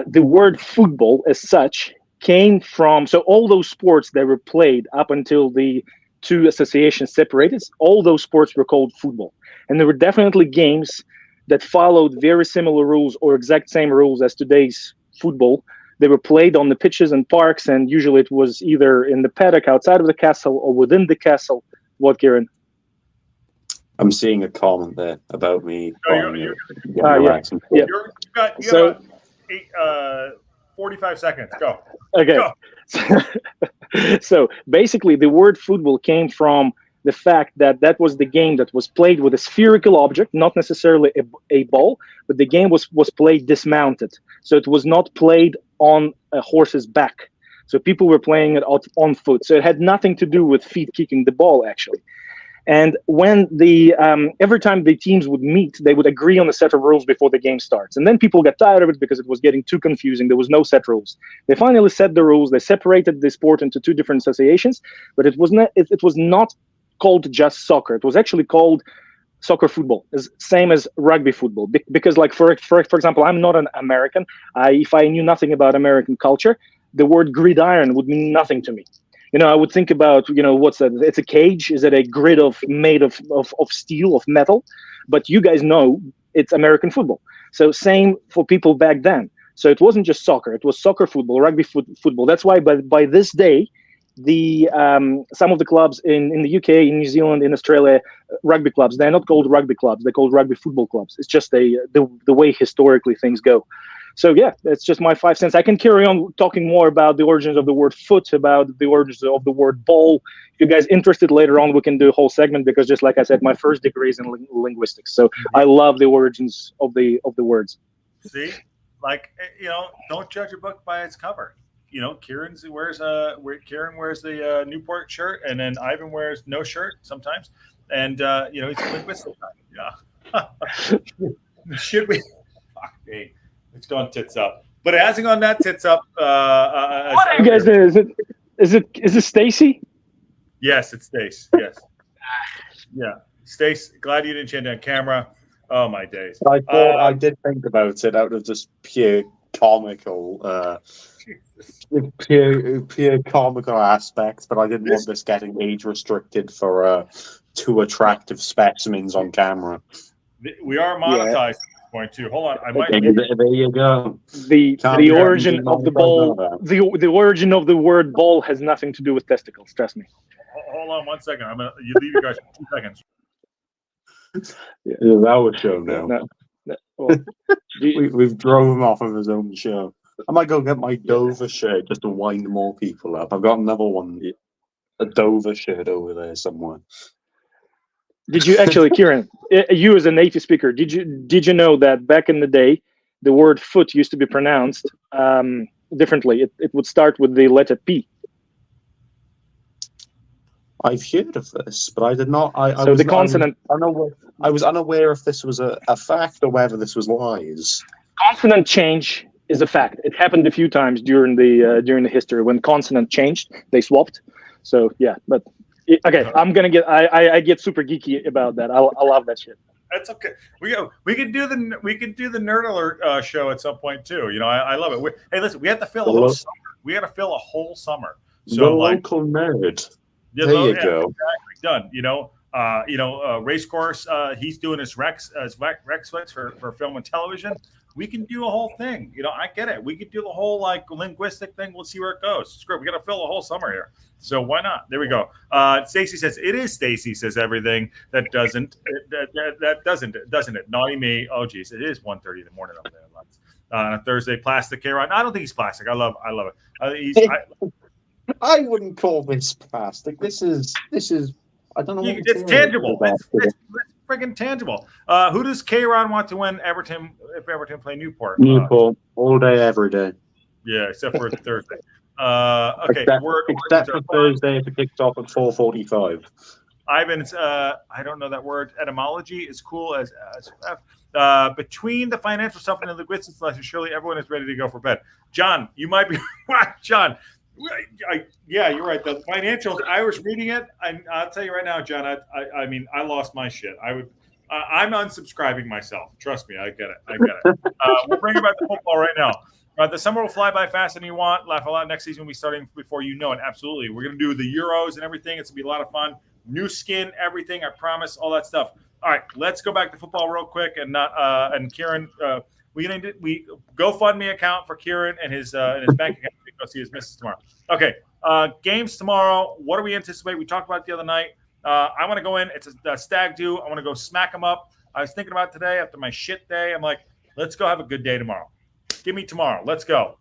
the word football as such came from, so all those sports that were played up until the two associations separated, all those sports were called football. And there were definitely games that followed very similar rules or exact same rules as today's football. They were played on the pitches and parks, and usually it was either in the paddock outside of the castle or within the castle. What, Kieran? I'm seeing a comment there about me. You got 45 seconds. Go. Okay. Go. So basically, the word football came from the fact that that was the game that was played with a spherical object, not necessarily a ball, but the game was played dismounted. So it was not played on a horse's back. So people were playing it on foot. So it had nothing to do with feet kicking the ball, actually. And when every time the teams would meet, they would agree on a set of rules before the game starts. And then people got tired of it because it was getting too confusing. There was no set rules. They finally set the rules. They separated the sport into two different associations, but it was not called just soccer. It was actually called soccer football, same as rugby football. Because, like for example, I'm not an American. If I knew nothing about American culture, the word gridiron would mean nothing to me. I would think about, what's that? It's a cage. Is it a grid made of steel, of metal? But you guys know it's American football. So same for people back then. So it wasn't just soccer. It was soccer football, rugby football. That's why by this day, some of the clubs in the UK, in New Zealand, in Australia, rugby clubs, they're not called rugby clubs. They're called rugby football clubs. It's just the way historically things go. So yeah, that's just my 5 cents. I can carry on talking more about the origins of the word foot, about the origins of the word ball. If you guys interested later on, we can do a whole segment, because just like I said, my first degree is in linguistics. So I love the origins of the words. See, don't judge a book by its cover. Kieran wears the Newport shirt, and then Ivan wears no shirt sometimes, and he's a linguistic guy. Yeah. Should we? Fuck me. It's gone tits up, but it hasn't gone that tits up. What are you guys doing? Is it Stacy? Yes, it's Stace. Yes. Yeah, Stace. Glad you didn't change on camera. Oh my days. I thought I did think about it out of just pure comical, pure comical aspects, but I didn't want this getting age restricted for two attractive specimens on camera. We are monetized. Point two. Hold on. I might. There you go. The origin of the ball. The origin of the word ball has nothing to do with testicles. Trust me. Hold on 1 second. You leave you guys for 2 seconds. Yeah, that would show now. Well, we've drove him off of his own show. I might go get my Dover shirt just to wind more people up. I've got another one, a Dover shirt over there somewhere. Did you actually, Kieran? You as a native speaker, did you know that back in the day, the word foot used to be pronounced differently? It would start with the letter P. I've heard of this, but I did not. The consonant. I was unaware if this was a fact or whether this was lies. Consonant change is a fact. It happened a few times during the history when consonant changed. They swapped. So yeah, but. Okay, I'm gonna get. I get super geeky about that. I love that shit. That's okay. We can do the Nerd Alert show at some point too. I love it. Hey, listen, we have to fill a whole summer. We got to fill a whole summer. So the local nerd. There you go. Exactly, done. Racecourse. He's doing his Rex Flicks for film and television. We can do a whole thing. I get it. We could do the whole linguistic thing. We'll see where it goes. Screw it. We got to fill a whole summer here. So why not? There we go. Stacy says it is. Stacy says everything that doesn't. That doesn't it? Naughty me. Oh geez, it is 1:30 in the morning up there. On a Thursday, plastic Kieran. I don't think he's plastic. I love it. I wouldn't call this plastic. This is. I don't know. It's tangible. It's friggin' tangible. Who does Kieran want to win Everton if Everton play Newport? Newport all day, every day. Yeah, except for Thursday. Okay. Except for Thursday, if it kicks off at 4:45. Ivan's. I don't know that word. Etymology is cool as between the financial stuff and the linguistics lesson. Surely everyone is ready to go for bed. John, you might be right. John. Yeah, you're right. The financials. I was reading it. I'll tell you right now, John. I mean, I lost my shit. I'm unsubscribing myself. Trust me, I get it. We'll bring about the football right now. The summer will fly by faster than you want. Laugh a lot. Next season will be starting before you know it. Absolutely. We're going to do the Euros and everything. It's going to be a lot of fun. New skin, everything. I promise. All that stuff. All right, let's go back to football real quick, and Kieran, we GoFundMe account for Kieran and his bank account. Go see his missus tomorrow. Okay, games tomorrow. What do we anticipate? We talked about it the other night. I want to go in. It's a stag do. I want to go smack them up. I was thinking about today after my shit day. I'm like, let's go have a good day tomorrow. Give me tomorrow. Let's go.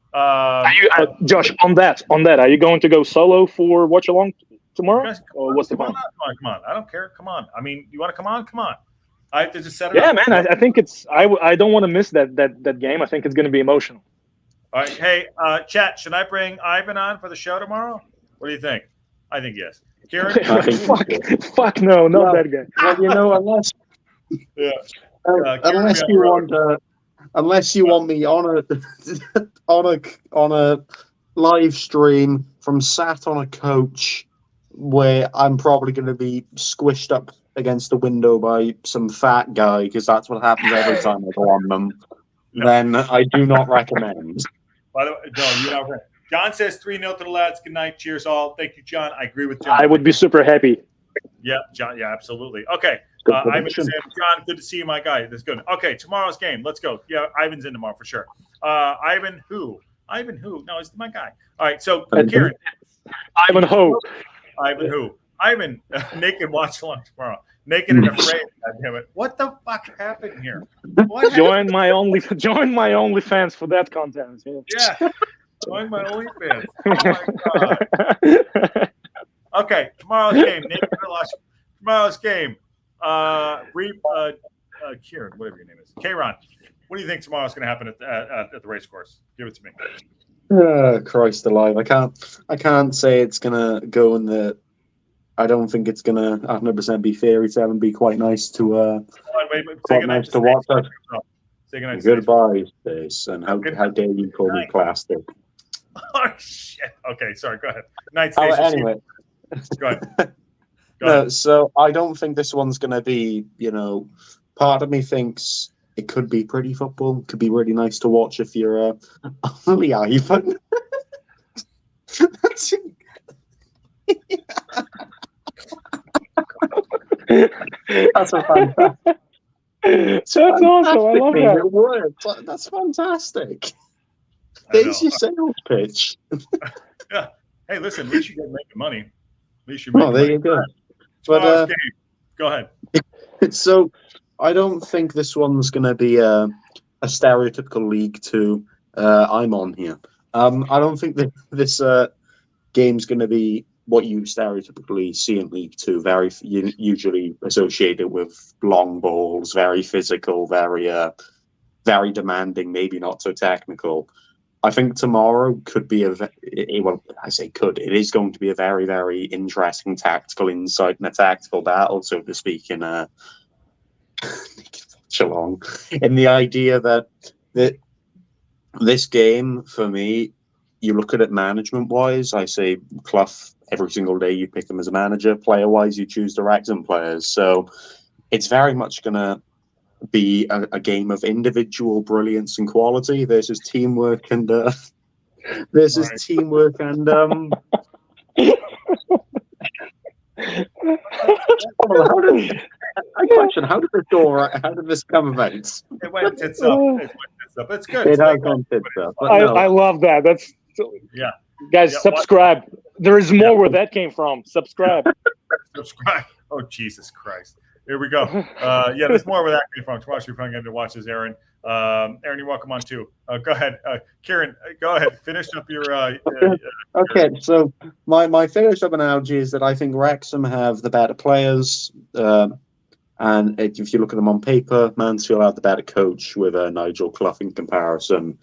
Josh, on that, are you going to go solo for watch along tomorrow? Or what's the plan? Come on. I don't care. Come on. I mean, you want to come on? Come on. I have to just set it up. Yeah, man. I think it's. I don't want to miss that game. I think it's going to be emotional. All right. Hey, chat. Should I bring Ivan on for the show tomorrow? What do you think? I think yes. Kieran? Fuck no, not that guy. Well, you know, unless unless you want me on a live stream from sat on a coach where I'm probably going to be squished up against the window by some fat guy, because that's what happens every time I go on them, then I do not recommend. By the way, no, you're not right. John says 3-0 to the lads. Good night. Cheers, all. Thank you, John. I agree with John. I would be super happy. Yeah, John. Yeah, absolutely. Okay. Ivan said, John, good to see you, my guy. That's good. Okay, tomorrow's game. Let's go. Yeah, Ivan's in tomorrow for sure. Ivan who? No, it's my guy. All right, so Kieran. Ivan who? Ivan, naked watch along tomorrow. Naked and afraid. God damn it! What the fuck happened here? Join my OnlyFans for that content. Yeah, join my OnlyFans. Oh my god. Okay, tomorrow's game. Naked and watch. Tomorrow's game. Kieran, whatever your name is, Cae Ras. What do you think tomorrow's going to happen at the race course? Give it to me. Christ alive! I can't say it's gonna go in the. I don't think it's gonna 100% be fairy tale and be quite nice to nice to watch. Goodbye, Space, and how dare you call me plastic? Oh shit! Okay, sorry. Go ahead. Night Station. Anyway, go ahead. No, so I don't think this one's gonna be. You know, part of me thinks it could be pretty football. Could be really nice to watch if you're only Ivan. That's a fantastic. That's awesome. I love that. It worked. That's fantastic. There's your sales pitch. Yeah. Hey, listen. At least you get making money. At least you're making there money. You go. But go ahead. So I don't think this one's going to be a stereotypical League Two. I'm on here. I don't think that this game's going to be what you stereotypically see in League Two, very usually associated with long balls, very physical, very demanding, maybe not so technical. I think tomorrow could be it is going to be a very, very interesting tactical insight and a tactical battle, so to speak, in the idea that this game, for me, you look at it management-wise, I say Clough, every single day you pick him as a manager. Player-wise, you choose the Wrexham players. So it's very much going to be a game of individual brilliance and quality versus teamwork and How did this come about? It went tits up. It's good. It has gone tits up. I love that. That's guys. Subscribe. There is more where that came from. Subscribe. Oh Jesus Christ! Here we go. There's more where that came from. Tomorrow you're probably going to watch this, Aaron. Aaron, you're welcome on too. Go ahead, Kieran. Go ahead. Finish up your. Okay, so my finish up analogy is that I think Wrexham have the better players, and if you look at them on paper, Mansfield have the better coach with Nigel Clough in comparison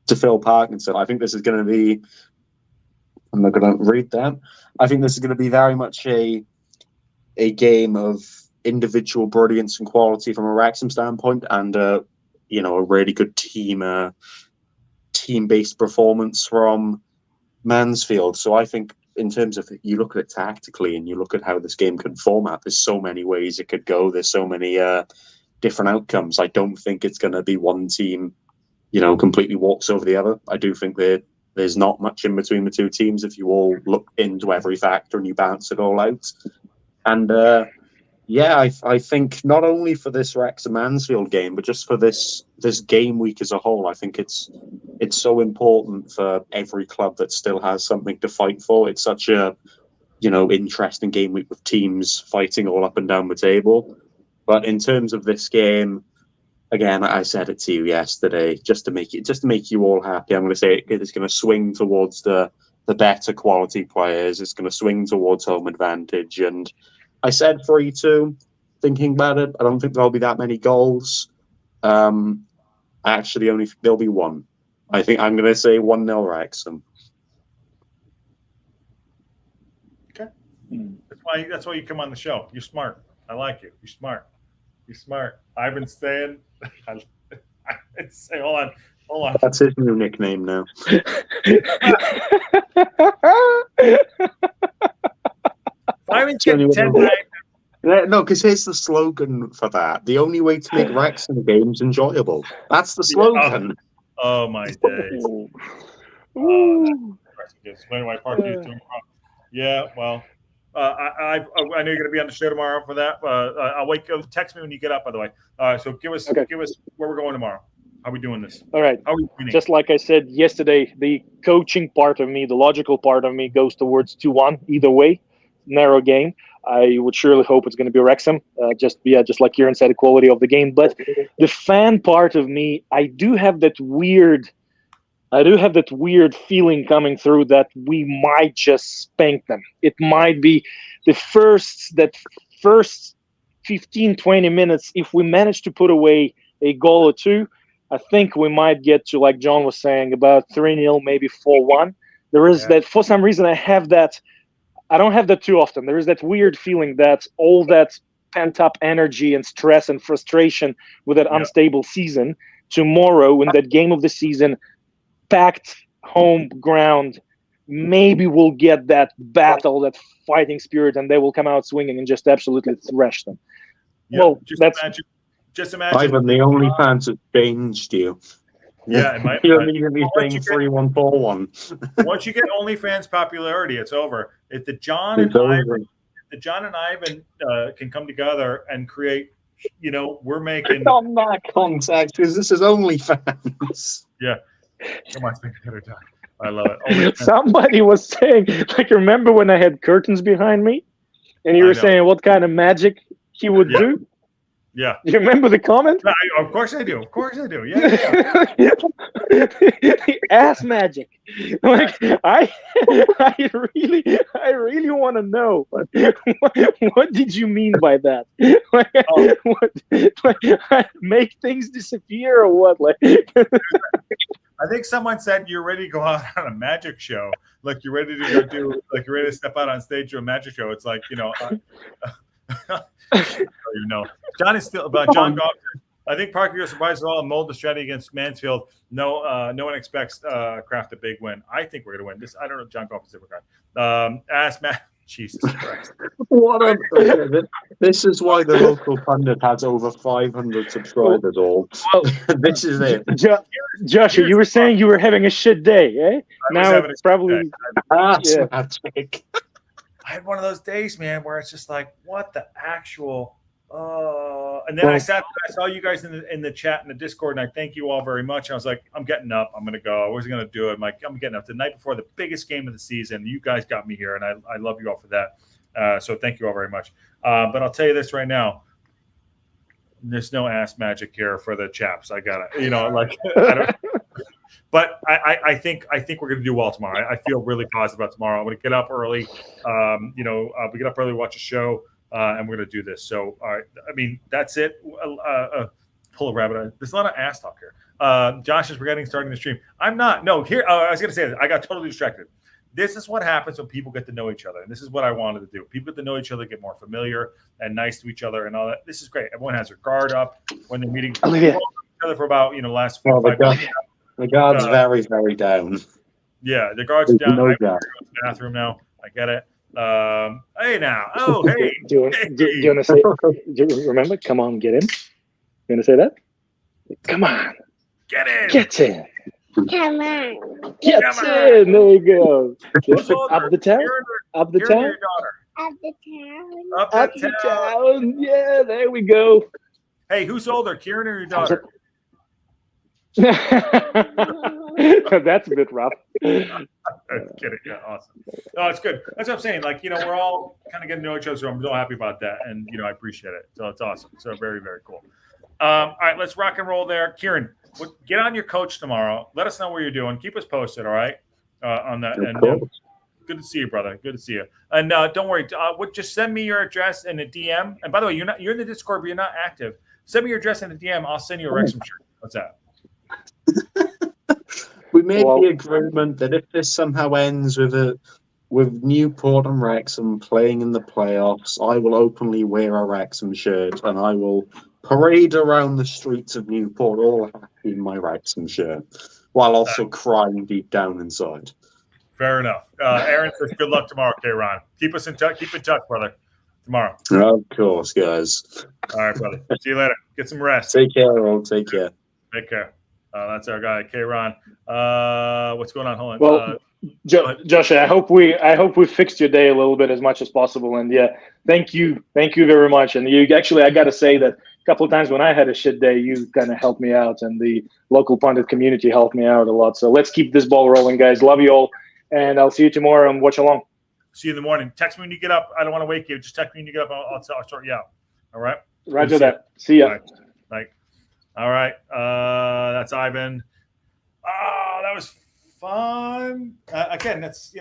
to Phil Parkinson. I think this is going to be. I'm not going to read that. I think this is going to be very much a game of individual brilliance and quality from a Wrexham standpoint, and a really good team-based performance from Mansfield. So I think in terms of, you look at it tactically and you look at how this game can format, there's so many ways it could go. There's so many different outcomes. I don't think it's going to be one team, completely walks over the other. I do think there's not much in between the two teams if you all look into every factor and you balance it all out. And Yeah, I think not only for this Wrexham Mansfield game, but just for this game week as a whole, I think it's so important for every club that still has something to fight for. It's such a interesting game week with teams fighting all up and down the table. But in terms of this game, again, I said it to you yesterday, just to make you all happy. I'm going to say it's going to swing towards the better quality players. It's going to swing towards home advantage, and I said 3-2. Thinking about it, I don't think there'll be that many goals. Actually, there'll be one. I think I'm going to say 1-0 Wrexham. Okay, that's why you come on the show. You're smart. I like you. You're smart. You're smart. I've been saying. Hold on. That's his new nickname now. No, because here's the slogan for that. The only way to make Wrexham games enjoyable. That's the slogan. Oh my days. Yeah, well, I know you're going to be on the show tomorrow for that. I'll wait. Text me when you get up, by the way. So give us where we're going tomorrow. How are we doing this? All right. Just like I said yesterday, the coaching part of me, the logical part of me, goes towards 2-1 either way. Narrow game. I would surely hope it's going to be Wrexham. Just like Kieran said, the quality of the game. But the fan part of me, I do have that weird feeling coming through that we might just spank them. It might be the first 15, 20 minutes. If we manage to put away a goal or two, I think we might get to, like John was saying, about 3-0, maybe 4-1. There is that, for some reason, I don't have that too often. There is that weird feeling that all that pent-up energy and stress and frustration with that unstable season, tomorrow in that game of the season, packed home ground, maybe we'll get that battle, that fighting spirit, and they will come out swinging and just absolutely thrash them. Yeah, well, just imagine. Ivan, the only fans that changed you. Yeah, it might. You're immediately saying 3-1, 4-1. Once you get OnlyFans popularity, it's over. If the John and Ivan can come together and create, we're making. On that context, because this is OnlyFans. Yeah. Come on, spend a better time. I love it. Somebody was saying, remember when I had curtains behind me, and you were saying what kind of magic he would do? Yeah. Do you remember the comment? Of course I do. Yeah. Ass magic. I really want to know what did you mean by that? Make things disappear or what? I think someone said you're ready to go out on a magic show. Like you're ready to go do, you're ready to step out on stage to a magic show. It's like, John is still about John Goff. I think Parker, you're surprised at all. Mold the strategy against Mansfield. No one expects Kraft a big win. I think we're going to win this. I don't know if John Goff is ever going. Ask Matt. Jesus Christ. This is why the local pundit has over 500 subscribers. This is it. Joshua, you were saying you were having a shit day, eh? Now it's probably. I had one of those days, man, where it's just like, what the actual. And then I saw you guys in the chat in the Discord, and I thank you all very much. I was like, I'm getting up. I'm going to go. I wasn't going to do it. I'm getting up the night before the biggest game of the season. You guys got me here, and I love you all for that. So thank you all very much. But I'll tell you this right now. There's no ass magic here for the chaps. I got it. I don't. But I think we're going to do well tomorrow. I feel really positive about tomorrow. I'm going to get up early. We get up early, watch a show. And we're going to do this. So, all right. I mean, that's it. Pull a rabbit. There's a lot of ass talk here. Josh is forgetting starting the stream. I'm not. No, here. I was going to say this. I got totally distracted. This is what happens when people get to know each other. And this is what I wanted to do. People get to know each other, get more familiar and nice to each other and all that. This is great. Everyone has their guard up when they're meeting each other for about, last 4 or 5 minutes. The guard's very, very down. Yeah, the guard's down. I'm going to go to the bathroom now. I get it. Hey now. Oh, hey. Do you want to say? Do you remember? Come on, get in. You want to say that? Come on. Get in. Get in. Come on. Get in. There you go. Up the town. Up the town. Uptown. Uptown. Yeah, there we go. Hey, who's older, Kieran or your daughter? That's a bit rough. I'm kidding. Yeah, awesome. No, it's good. That's what I'm saying. Like, we're all kind of getting to know each other. So I'm so happy about that. And, I appreciate it. So it's awesome. So very, very cool. All right, let's rock and roll there. Kieran, get on your coach tomorrow. Let us know what you're doing. Keep us posted, all right, on that. And good to see you, brother. Good to see you. And don't worry. Just send me your address in a DM. And by the way, you're in the Discord, but you're not active. Send me your address in a DM. I'll send you a Wrexham shirt. What's that? We made the agreement that if this somehow ends with Newport and Wrexham playing in the playoffs, I will openly wear a Wrexham shirt and I will parade around the streets of Newport all happy in my Wrexham shirt, while also crying deep down inside. Fair enough. Aaron says, "Good luck tomorrow, Kieran. Keep us in touch. Keep in touch, brother. Tomorrow." Of course, guys. All right, brother. See you later. Get some rest. Take care, all. Take care. Take care. That's our guy, Kieran. What's going on? Hold on. Well, Josh, I hope we fixed your day a little bit as much as possible. And yeah, thank you very much. And you actually, I got to say that a couple of times when I had a shit day, you kind of helped me out, and the local pundit community helped me out a lot. So let's keep this ball rolling, guys. Love you all, and I'll see you tomorrow and watch along. See you in the morning. Text me when you get up. I don't want to wake you. Just text me when you get up. I'll sort you out. All right. Roger that. See ya. All right. That's Ivan. Oh, that was fun. Again, that's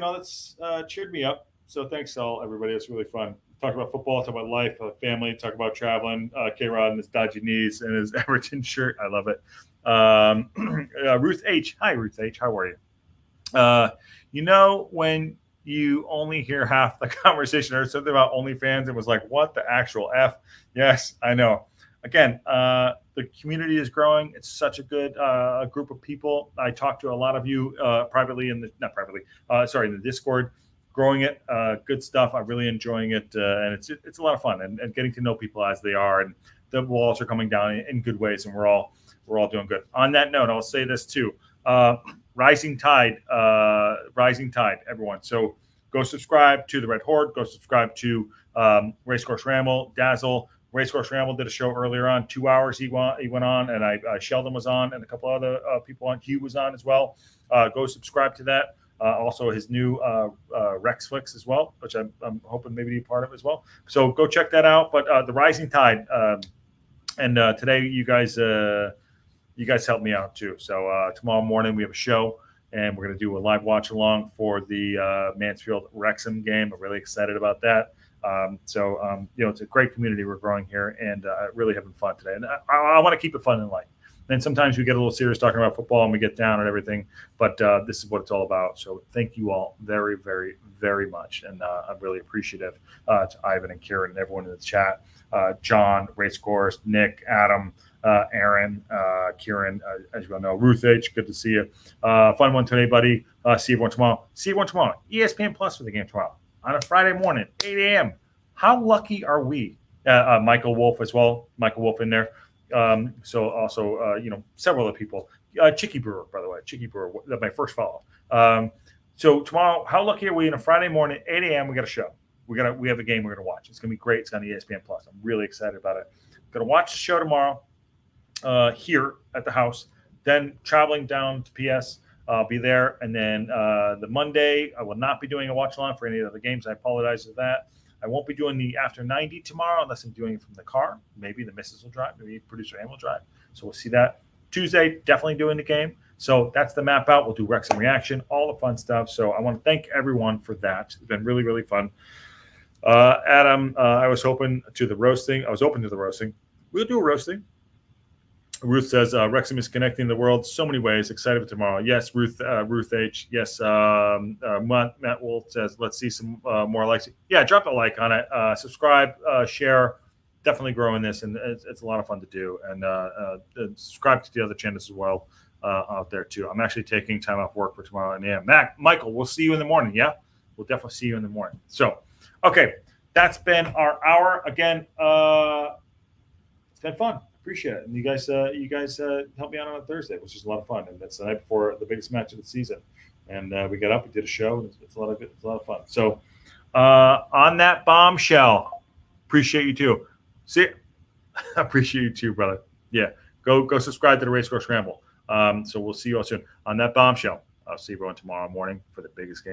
cheered me up. So thanks all everybody. It's really fun. Talk about football, talk about life, family, talk about traveling. K-Rod and his dodgy knees and his Everton shirt. I love it. Ruth H. Hi, Ruth H. How are you? When you only hear half the conversation, or something about OnlyFans, it was like, what the actual F? Yes, I know. Again, the community is growing. It's such a good group of people. I talked to a lot of you privately in the Discord, growing it. Good stuff. I'm really enjoying it, and it's a lot of fun and getting to know people as they are. And the walls are coming down in good ways, and we're all doing good. On that note, I'll say this too: rising tide, everyone. So go subscribe to the Red Horde. Go subscribe to Racecourse Ramble, Dazzle. Racecourse Ramble did a show earlier on, 2 hours he went on, and Sheldon was on, and a couple other people on. Hugh was on as well. Go subscribe to that. Also his new Rexflix as well, which I'm hoping maybe to be part of as well. So go check that out. But the Rising Tide, and today you guys helped me out too. So tomorrow morning we have a show, and we're going to do a live watch along for the Mansfield Wrexham game. I'm really excited about that. It's a great community we're growing here, and really having fun today. And I want to keep it fun and light. And sometimes we get a little serious talking about football and we get down and everything, but this is what it's all about. So thank you all very, very, very much. And I'm really appreciative to Ivan and Kieran and everyone in the chat. John, Racecourse, Nick, Adam, Aaron, Kieran, as you all know, Ruth H., good to see you. Fun one today, buddy. See everyone tomorrow. ESPN Plus for the game tomorrow on a Friday morning, 8 a.m. How lucky are we? Michael Wolf as well. Michael Wolf in there. So also, several other people. Chicky Brewer, by the way. Chicky Brewer, that's my first follow. So tomorrow, how lucky are we? In a Friday morning, 8 a.m., we got a show. We have a game we're going to watch. It's going to be great. It's on ESPN Plus. I'm really excited about it. Going to watch the show tomorrow here at the house. Then traveling down to PS. I'll be there. And then the Monday, I will not be doing a watch along for any of the games. I apologize for that. I won't be doing the after 90 tomorrow unless I'm doing it from the car. Maybe the missus will drive. Maybe producer Ann will drive. So we'll see that. Tuesday, definitely doing the game. So that's the map out. We'll do Wrexham reaction, all the fun stuff. So I want to thank everyone for that. It's been really, really fun. Adam, I was open to the roasting. We'll do a roasting. Ruth says Wrexham is connecting the world so many ways. Excited for tomorrow. Yes, Ruth H. Yes, Matt Wolf says let's see some more likes. Yeah, drop a like on it. Subscribe, share. Definitely growing this, and it's a lot of fun to do. And subscribe to the other channels as well out there too. I'm actually taking time off work for tomorrow. And yeah, Michael, we'll see you in the morning. Yeah, we'll definitely see you in the morning. So, okay, that's been our hour again. It's been fun. Appreciate it. And you guys helped me out on a Thursday, which is a lot of fun. And that's the night before the biggest match of the season. And we got up, we did a show. It's a lot of fun. So On that bombshell, appreciate you too. See, I appreciate you too, brother. Yeah, go subscribe to the Racecourse Scramble. So we'll see you all soon. On that bombshell, I'll see everyone tomorrow morning for the biggest game.